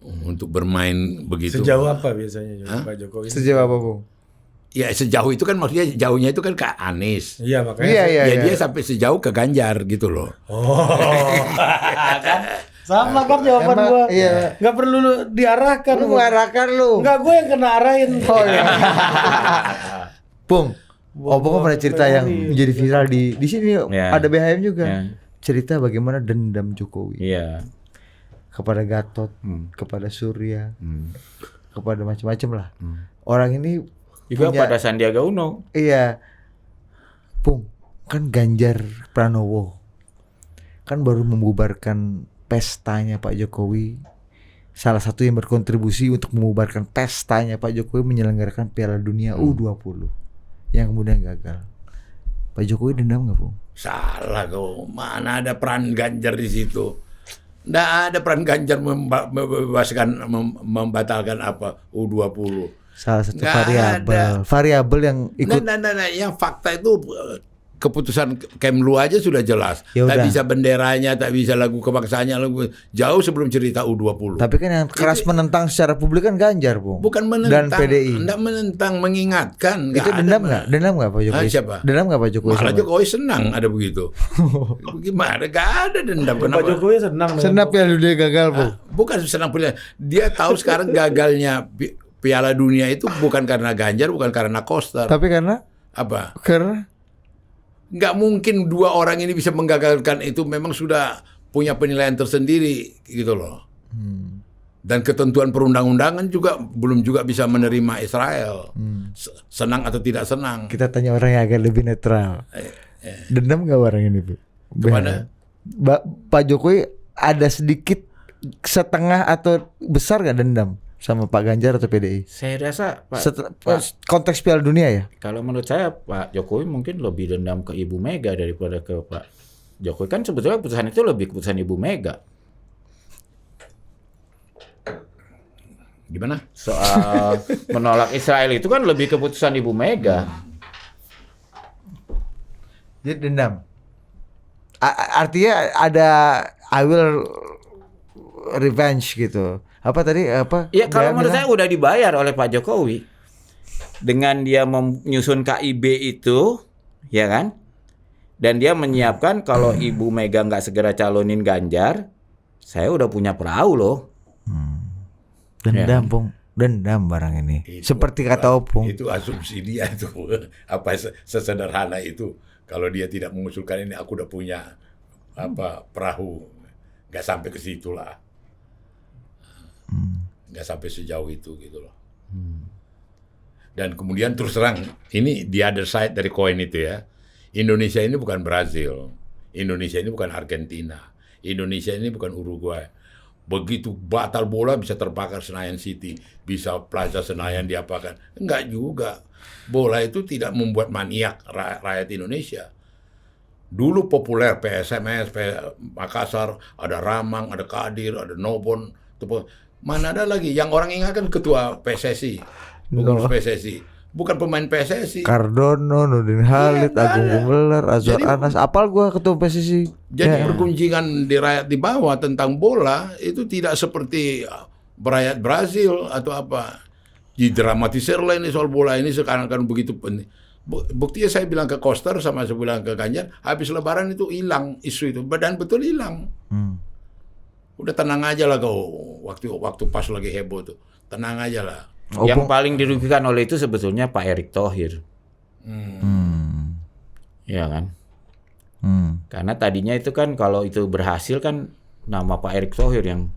untuk bermain begitu. Sejauh apa biasanya Pak Jokowi? Sejauh apa, Bung? Ya sejauh itu kan maksudnya jauhnya itu kan ke Anies. Iya makanya. Iya. Dia sampai sejauh ke Ganjar gitu loh. Kan sama kan jawaban Emang, gua. iya. Nggak perlu lu diarahkan. Lu mengarahkan lu. Enggak, gue yang kena arahin. Oh iya. Bung, Opung kan pernah cerita yang menjadi viral di sini Ya. ada BHM juga. Ya. Cerita bagaimana dendam Jokowi Iya. kepada Gatot, kepada Surya, Hmm. kepada macam-macam lah. Orang ini Juga punya, pada Sandiaga Uno. iya. Bung, kan Ganjar Pranowo kan baru membubarkan pestanya Pak Jokowi. Salah satu yang berkontribusi untuk membubarkan pestanya Pak Jokowi menyelenggarakan Piala Dunia U20 yang kemudian gagal. Pak Jokowi dendam nggak, Bung? Salah kau. Mana ada peran Ganjar di situ? Nggak ada peran Ganjar membebaskan, membatalkan apa U20. Salah satu Nggak variabel yang ikut. Nah, yang fakta itu keputusan Kemlu aja sudah jelas. Ya Tak udah. bisa benderanya, tak bisa lagu kebangsaannya, jauh sebelum cerita U20. Tapi kan yang keras menentang secara publik kan Ganjar, Bung. Bukan Dan menentang, PDI. Enggak menentang, mengingatkan. Itu dendam nggak? Dendam nggak Pak Jokowi? Siapa? Dendam nggak Pak Jokowi? Malah sama- Jokowi senang ada begitu. Gimana? Gak ada dendam. Pak Kenapa? Jokowi senang. Senang Piala Dunia gagal, Bung. Bukan senang pilihan. Dia tahu sekarang gagalnya Piala Dunia itu bukan karena Ganjar, bukan karena Koster. Tapi karena Apa? Nggak mungkin dua orang ini bisa menggagalkan itu, memang sudah punya penilaian tersendiri gitu loh. Dan ketentuan perundang-undangan juga belum juga bisa menerima Israel. Senang atau tidak senang. kita tanya orang yang agak lebih netral. Dendam nggak orang ini, Bu? Kepada? Pak Jokowi ada sedikit setengah atau besar nggak dendam sama Pak Ganjar atau PDI? Saya rasa Konteks Piala Dunia ya? kalau menurut saya Pak Jokowi mungkin lebih dendam ke Ibu Mega daripada ke Pak Jokowi. Kan sebetulnya keputusan itu lebih keputusan Ibu Mega. Gimana? Soal menolak Israel itu kan lebih keputusan Ibu Mega. Jadi dendam. Artinya ada I will revenge gitu. Apa tadi apa? Ya kalau Dia menurut bilang, saya udah dibayar oleh Pak Jokowi dengan dia menyusun KIB itu, ya kan? Dan dia menyiapkan kalau Ibu Mega nggak segera calonin Ganjar, saya udah punya perahu loh. dendam, Bung. Dendam barang ini. Seperti kata Opung. Itu asumsi dia itu. Apa sesederhana itu. Kalau dia tidak mengusulkan ini, aku udah punya apa perahu. Nggak sampai ke situ lah. Nggak sampai sejauh itu gitu loh. Dan kemudian terus terang, ini the other side dari koin itu ya. Indonesia ini bukan Brazil. Indonesia ini bukan Argentina. Indonesia ini bukan Uruguay. Begitu batal bola bisa terbakar Senayan City, bisa Plaza Senayan diapakan. Enggak juga. Bola itu tidak membuat maniak rakyat Indonesia. Dulu populer PSMS, Makassar, ada Ramang, ada Kadir, ada Nobon. Mana ada lagi? Yang orang ingatkan ketua PSSI, pengurus PSSI. Bukan pemain PSSI. Cardono, Nurdin Halid, nggak Agung ada. Gumelar, Azwar Jadi- Anas. Apal gua ketua PSSI. Jadi pergunjingan di rakyat di bawah tentang bola itu tidak seperti rakyat Brazil atau apa. Didramatisir lah ini soal bola ini sekarang kan begitu penting. Buktinya saya bilang ke Koster sama saya bilang ke Ganjar, habis Lebaran itu hilang isu itu, dan betul hilang. Udah tenang aja lah kau, waktu pas lagi heboh tuh, tenang aja lah. Yang paling dirugikan oleh itu sebetulnya Pak Erick Thohir. Ya kan? Karena tadinya itu kan kalau itu berhasil kan nama Pak Erick Thohir yang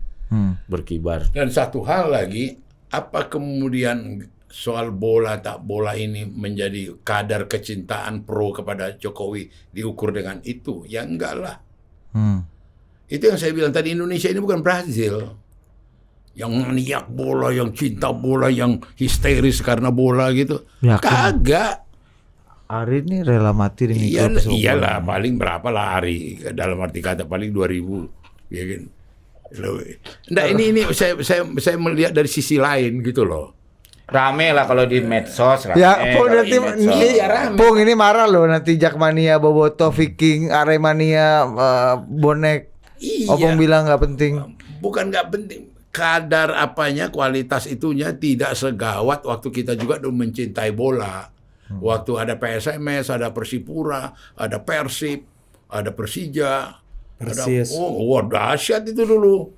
berkibar. Dan satu hal lagi, apa kemudian soal bola tak bola ini menjadi kadar kecintaan pro kepada Jokowi diukur dengan itu? Ya enggak lah. Itu yang saya bilang tadi, Indonesia ini bukan Brazil. Yang maniak bola, yang cinta bola, yang histeris karena bola gitu. Yakin? Kagak. Ari ini rela mati demi klub sepak bola. Iyalah, paling berapa lah hari, dalam arti kata paling 2000, ya kan. Nggak, ini saya melihat dari sisi lain gitu loh. Rame lah kalau di medsos. Rame. Ya, Pung Kalau nanti di medsos. Pung ini marah loh nanti Jakmania, Boboto, Viking, Aremania, bonek. Iya. Opung bilang nggak penting. Bukan nggak penting. Kadar apanya, kualitas itunya tidak segawat waktu kita juga dulu mencintai bola. Waktu ada PSMS, ada Persipura, ada Persib, ada Persija, Persis. wah dahsyat itu dulu.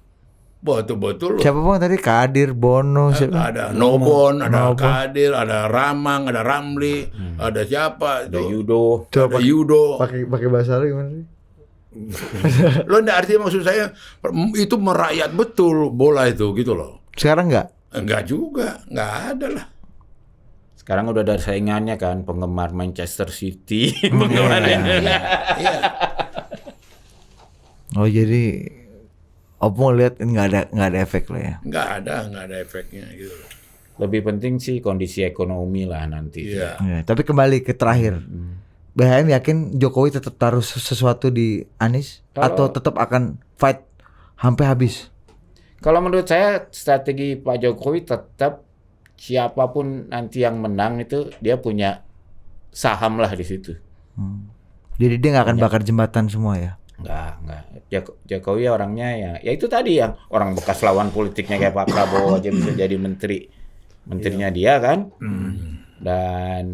Betul-betul. Siapa Pung tadi? Kadir, Bono, siapa? Ada Nobon, ada Kadir, ada Ramang, ada Ramli, ada siapa Ada itu? judo. Ada Yudo. Pakai bahasa lu gimana sih? Lo enggak, artinya maksud saya itu merakyat betul bola itu gitu loh. Sekarang nggak? Enggak juga, enggak ada lah. Sekarang udah ada saingannya kan, penggemar Manchester City, penggemar Iya. Oh jadi Opung lihat nggak ada efek lah ya. Enggak ada efeknya gitu loh. Lebih penting sih kondisi ekonomi lah nanti. Iya. Ya, tapi kembali ke terakhir. BHM yakin Jokowi tetap taruh sesuatu di Anies atau tetap akan fight sampai habis? Kalau menurut saya strategi Pak Jokowi tetap siapapun nanti yang menang itu dia punya saham lah di situ. Jadi dia nggak akan bakar jembatan semua ya? Enggak. Jokowi orangnya ya itu tadi yang orang bekas lawan politiknya kayak Pak Prabowo aja bisa jadi menterinya dia kan. Dan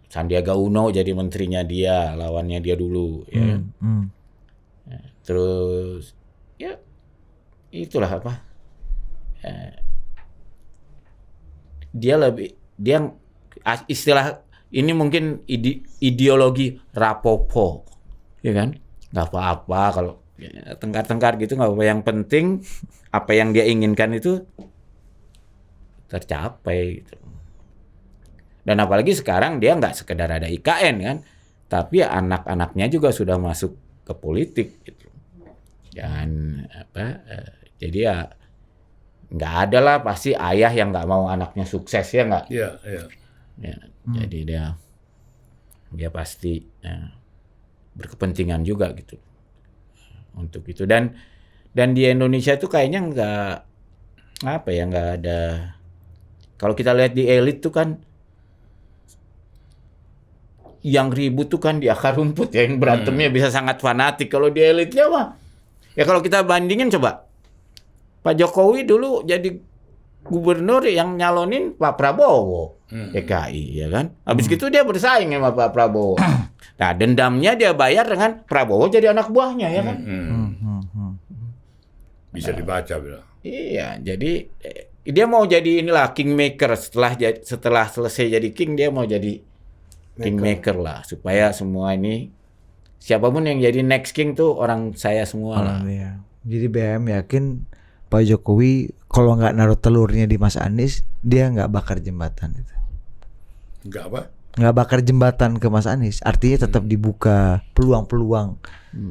Sandiaga Uno jadi menterinya dia, lawannya dia dulu ya. Terus ya itulah apa? Dia istilah ini mungkin ideologi rapopo, ya kan? Nggak apa-apa kalau tengkar-tengkar gitu nggak apa. Yang penting apa yang dia inginkan itu tercapai. Gitu. Dan apalagi sekarang dia nggak sekedar ada IKN kan, tapi anak-anaknya juga sudah masuk ke politik gitu. Dan jadi ya nggak ada lah pasti ayah yang nggak mau anaknya sukses ya nggak. Iya. Ya, jadi dia pasti berkepentingan juga gitu untuk itu. Dan di Indonesia itu kayaknya nggak ada. Kalau kita lihat di elit tuh kan yang ribut tuh kan di akar rumput ya, yang berantemnya bisa sangat fanatik. Kalau di elitnya mah ya kalau kita bandingin coba Pak Jokowi dulu jadi gubernur yang nyalonin Pak Prabowo DKI ya kan. Habis itu dia bersaing sama Pak Prabowo. Nah, dendamnya dia bayar dengan Prabowo jadi anak buahnya ya kan. Bisa dibaca bilang. Iya, jadi dia mau jadi inilah kingmaker setelah selesai jadi king dia mau jadi kingmaker lah supaya semua ini siapapun yang jadi next king tuh orang saya semua lah. Ya. Jadi BHM yakin Pak Jokowi kalau nggak naruh telurnya di Mas Anies dia nggak bakar jembatan itu. Enggak apa? Nggak bakar jembatan ke Mas Anies, artinya tetap dibuka peluang-peluang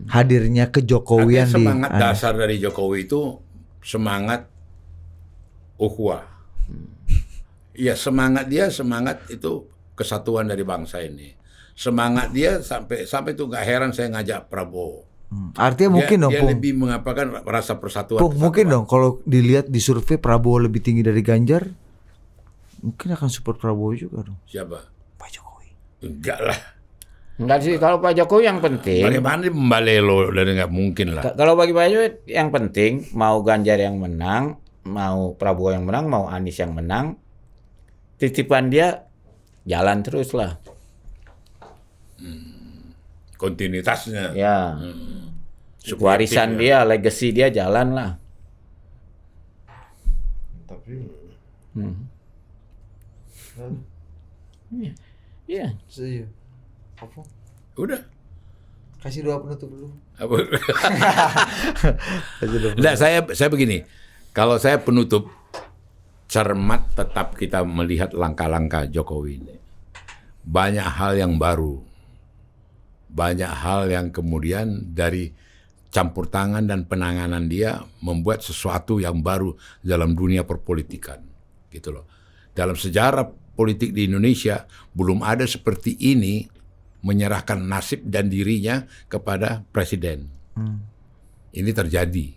hadirnya kejokowian di semangat dasar dari Jokowi itu semangat ukhuwah. Iya, semangat itu kesatuan dari bangsa ini. Semangat dia sampai tuh gak heran saya ngajak Prabowo. Artinya mungkin dong, dia Pung. lebih mengapakan rasa persatuan. Pung, mungkin dong kalau dilihat di survei Prabowo lebih tinggi dari Ganjar, mungkin akan support Prabowo juga dong. Siapa? Pak Jokowi. Enggak lah. Enggak sih, kalau Pak Jokowi yang penting. Bagaimana dia membalelo dan nggak mungkin lah. Kalau bagi Pak Jokowi yang penting mau Ganjar yang menang, mau Prabowo yang menang, mau Anies yang menang, titipan dia jalan terus lah. Kontinuitasnya. Ya. Warisan dia, legacy dia jalan lah. Iya. Setuju. Apa? Udah. Kasih doa penutup dulu. Nah, saya begini. Kalau saya penutup, cermat tetap kita melihat langkah-langkah Jokowi ini. Banyak hal yang baru. Banyak hal yang kemudian dari campur tangan dan penanganan dia membuat sesuatu yang baru dalam dunia perpolitikan. Gitu loh. Dalam sejarah politik di Indonesia belum ada seperti ini menyerahkan nasib dan dirinya kepada presiden. Ini terjadi.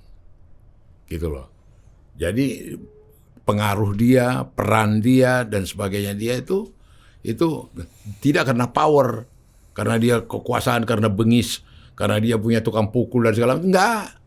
Gitu loh. Jadi pengaruh dia, peran dia dan sebagainya dia itu tidak karena power, karena dia kekuasaan, karena bengis, karena dia punya tukang pukul dan segala macam. Enggak.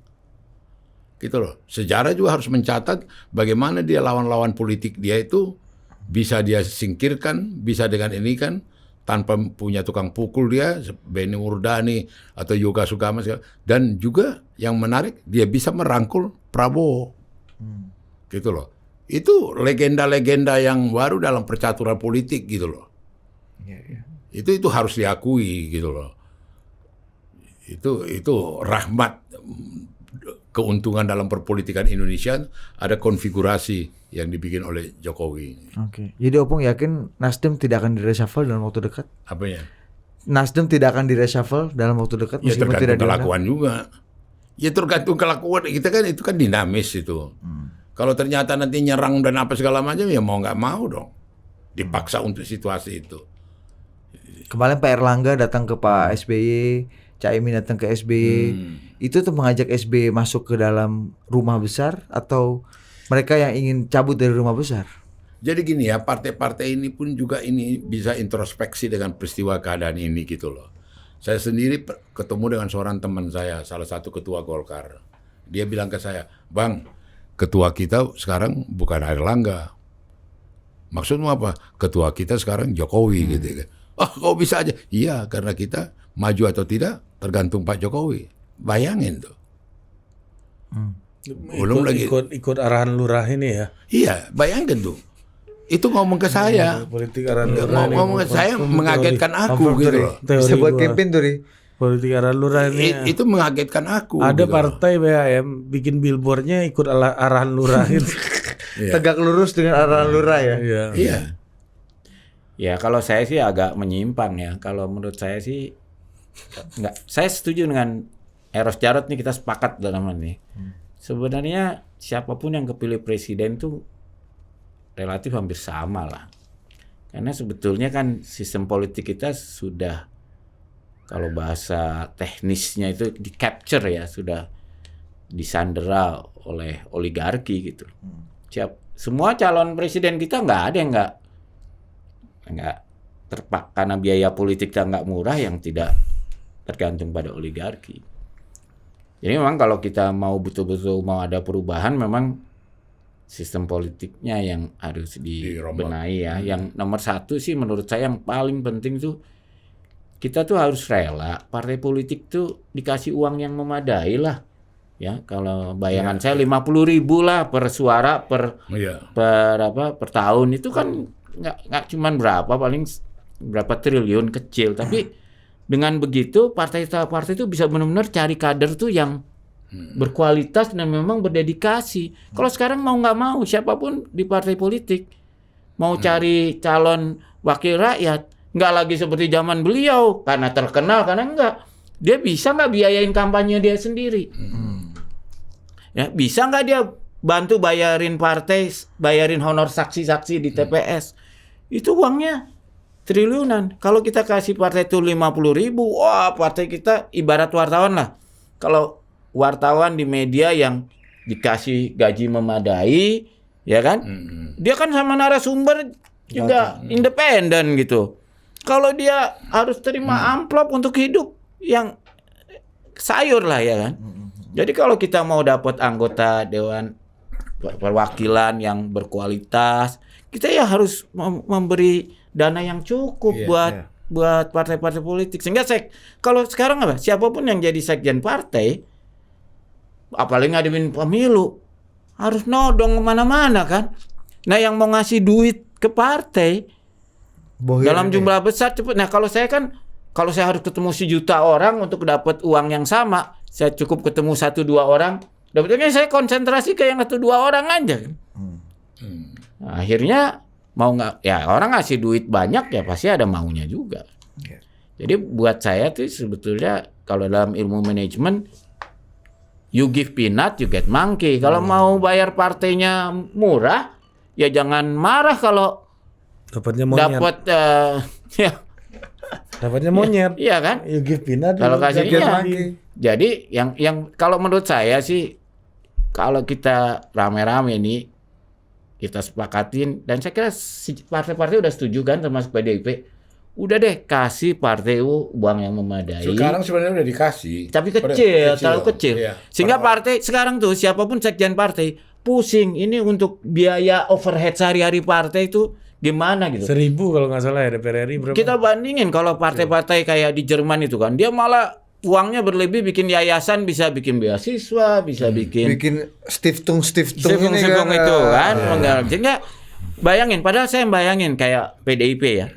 Gitu loh. Sejarah juga harus mencatat bagaimana dia lawan-lawan politik dia itu bisa dia singkirkan, bisa dengan ini kan, tanpa punya tukang pukul dia, Benny Urdani atau Yoga Sugama. Dan juga yang menarik, dia bisa merangkul Prabowo. Gitu loh. Itu legenda-legenda yang baru dalam percaturan politik gitu loh. Itu harus diakui gitu loh. Itu rahmat keuntungan dalam perpolitikan Indonesia, ada konfigurasi yang dibikin oleh Jokowi. Oke. Jadi Opung yakin Nasdem tidak akan direshuffle dalam waktu dekat? Apanya? Nasdem tidak akan direshuffle dalam waktu dekat Ya meskipun tergantung tidak diundang? kelakuan juga. Ya tergantung kelakuan kita kan, itu kan dinamis itu. Kalau ternyata nanti nyerang dan apa segala macam, ya mau nggak mau dong. Dipaksa untuk situasi itu. Kemarin Pak Erlangga datang ke Pak SBY, Caimin datang ke SBY. Itu tuh mengajak SBY masuk ke dalam rumah besar atau mereka yang ingin cabut dari rumah besar? Jadi gini ya, partai-partai ini pun juga ini bisa introspeksi dengan peristiwa keadaan ini gitu loh. Saya sendiri ketemu dengan seorang teman saya, salah satu ketua Golkar. Dia bilang ke saya, "Bang, ketua kita sekarang bukan Erlangga." Maksudmu apa? Ketua kita sekarang Jokowi gitu. Oh, kok bisa aja? Iya, karena kita maju atau tidak tergantung Pak Jokowi. Bayangin tuh. Belum lagi ikut arahan lurah ini ya. Iya, bayangkan tuh. Itu ngomong ke saya. Politik arahan lurah. Ngomong ke saya mengagetkan aku gitu loh. Bisa buat campaign tuh, Ri. Politik arahan lurah ini. Itu mengagetkan aku. Ada gitu partai BHM bikin billboardnya ikut arahan lurah itu. Iya. Tegak lurus dengan arahan lurah ya. Iya. Iya. Ya kalau saya sih agak menyimpang ya. Kalau menurut saya sih enggak. Saya setuju dengan Eros Jarot nih, kita sepakat dalam hal ini. Sebenarnya siapapun yang kepilih presiden tuh relatif hampir sama lah. Karena sebetulnya kan sistem politik kita sudah, kalau bahasa teknisnya itu di capture ya, sudah disandera oleh oligarki gitu. Semua calon presiden kita nggak ada yang nggak terpak karena biaya politik yang nggak murah yang tidak tergantung pada oligarki. Jadi memang kalau kita mau betul-betul mau ada perubahan, memang sistem politiknya yang harus dibenahi ya. Yang nomor satu sih menurut saya yang paling penting tuh, kita tuh harus rela partai politik tuh dikasih uang yang memadai lah. Ya, kalau bayangan saya 50.000 lah per suara per tahun, itu kan nggak cuman paling berapa triliun kecil, tapi dengan begitu partai itu bisa benar-benar cari kader tuh yang berkualitas dan memang berdedikasi. Kalau sekarang mau nggak mau siapapun di partai politik mau cari calon wakil rakyat, nggak lagi seperti zaman beliau karena terkenal, karena dia bisa nggak biayain kampanye dia sendiri. Ya, bisa nggak dia bantu bayarin partai, bayarin honor saksi-saksi di TPS. Itu uangnya triliunan. Kalau kita kasih partai itu 50.000, wah partai kita ibarat wartawan lah. Kalau wartawan di media yang dikasih gaji memadai, ya kan? Dia kan sama narasumber juga independen gitu. Kalau dia harus terima amplop untuk hidup yang sayur lah ya kan. Jadi kalau kita mau dapat anggota dewan perwakilan yang berkualitas, kita ya harus memberi dana yang cukup buat partai-partai politik. Sehingga kalau sekarang siapapun yang jadi sekjen partai, apalagi ngadepin pemilu, harus nodong kemana-mana kan. Nah yang mau ngasih duit ke partai dalam jumlah besar cepet. Nah kalau saya harus ketemu 1 juta orang untuk dapat uang yang sama, saya cukup ketemu 1-2 orang. Dapatnya saya konsentrasi ke yang 1-2 orang aja. Nah, akhirnya mau nggak ya orang ngasih duit banyak ya pasti ada maunya juga. Jadi buat saya tuh sebetulnya kalau dalam ilmu manajemen, you give peanut you get monkey. Kalau mau bayar partainya murah ya jangan marah kalau dapatnya monyet. Dapatnya monyet. Iya kan? You give peanut kalau kasihnya. Jadi yang kalau menurut saya sih, kalau kita rame-rame nih kita sepakatin, dan saya kira partai-partai udah setuju kan, termasuk PDIP. Udah deh kasih partai uang yang memadai. Sekarang sebenarnya udah dikasih. Tapi kecil, terlalu kecil. Iya. Sehingga partai sekarang tuh siapapun sekjen partai pusing ini untuk biaya overhead sehari-hari partai itu gimana gitu. 1.000 kalau nggak salah ya DPR RI berapa? Kita bandingin kalau partai-partai kayak di Jerman itu kan, dia malah uangnya berlebih, bikin yayasan, bisa bikin beasiswa, bisa bikin stiftung Stiftung ini itu kan. ya. Sehingga bayangin, padahal saya bayangin kayak PDIP ya.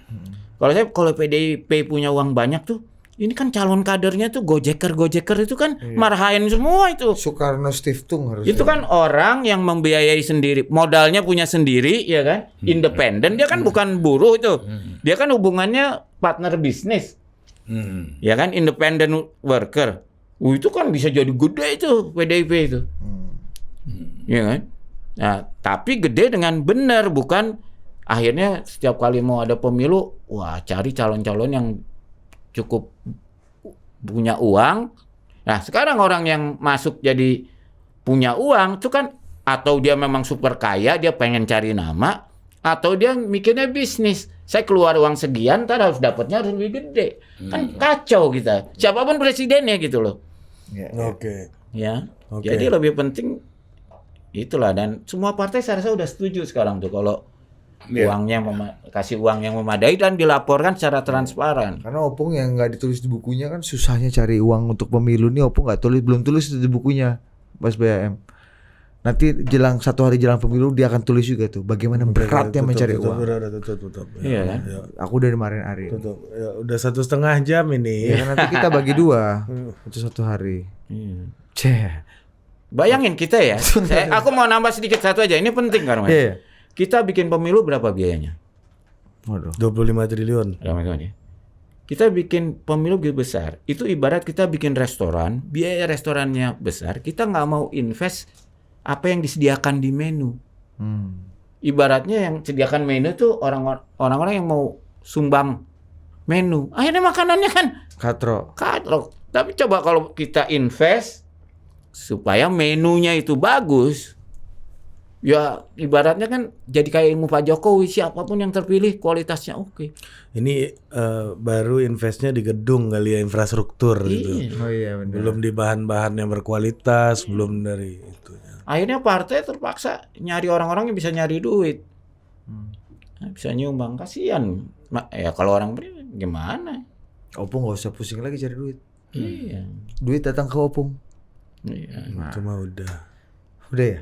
Kalau PDIP punya uang banyak tuh, ini kan calon kadernya tuh gojeker itu kan marahin semua itu. Soekarno Stiftung harus. Itu kan orang yang membiayai sendiri, modalnya punya sendiri, ya kan, independen. Dia kan bukan buruh itu, dia kan hubungannya partner bisnis, ya kan, independent worker. Itu kan bisa jadi gede itu PDIP itu, ya kan. Nah, tapi gede dengan benar, bukan akhirnya setiap kali mau ada pemilu, wah cari calon-calon yang cukup punya uang. Nah, sekarang orang yang masuk jadi punya uang itu kan, atau dia memang super kaya, dia pengen cari nama, atau dia mikirnya bisnis. Saya keluar uang sekian, ntar harus dapatnya harus lebih gede. Kan kacau kita. Siapapun presidennya gitu loh. Oke. Ya. Oke. Jadi lebih penting itulah, dan semua partai saya rasa udah setuju sekarang tuh kalau uangnya kasih uang yang memadai dan dilaporkan secara transparan. Karena Opung yang nggak ditulis di bukunya kan susahnya cari uang untuk pemilu nih. Opung belum tulis di bukunya, Mas BAM. Nanti satu hari jelang pemilu dia akan tulis juga tuh bagaimana beratnya mencari uang. Tutup. Iya kan? Ya, Aku udah dimarahin Ari. tutup. Ya, udah 1,5 jam ini. Ya kan nanti kita bagi 2 itu satu hari. Ceh. Bayangin kita ya. Aku mau nambah sedikit satu aja. Ini penting kan, Mas. Iya. Kita bikin pemilu berapa biayanya? Waduh. 25 triliun. Kita bikin pemilu gitu besar. Itu ibarat kita bikin restoran, biaya restorannya besar, kita nggak mau invest apa yang disediakan di menu. Ibaratnya yang sediakan menu tuh orang-orang yang mau sumbang menu. Akhirnya makanannya kan Katro. Tapi coba kalau kita invest supaya menunya itu bagus, ya ibaratnya kan jadi kayak ilmu Pak Jokowi, siapapun yang terpilih kualitasnya oke. Ini baru investnya di gedung kali ya, infrastruktur gitu. Oh iya benar. Belum di bahan-bahan yang berkualitas, belum dari itu. Akhirnya partai terpaksa nyari orang-orang yang bisa nyari duit, bisa nyumbang. Kasian ya kalau orang beri gimana? Opung nggak usah pusing lagi cari duit. Iya. Duit datang ke Opung. Iya. Itu mah udah ya.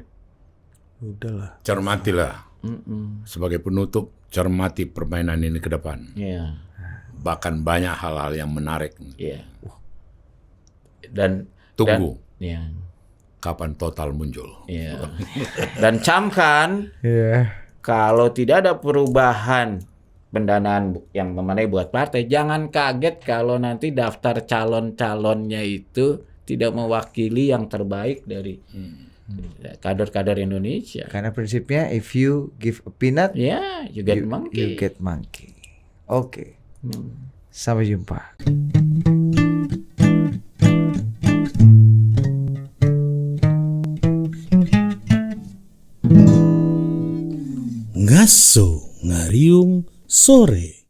udahlah. Cermatilah. Sebagai penutup, cermati permainan ini ke depan. Iya. Bahkan banyak hal-hal yang menarik. Iya. Dan Tunggu iya. kapan total muncul. Iya. Dan camkan, Iya. kalau tidak ada perubahan pendanaan yang memadai buat partai, jangan kaget kalau nanti daftar calon-calonnya itu tidak mewakili yang terbaik dari kader-kader Indonesia. Karena prinsipnya if you give a peanut, Ya, you get monkey. you get monkey. Oke. Sampai jumpa. Ngaso ngariung sore.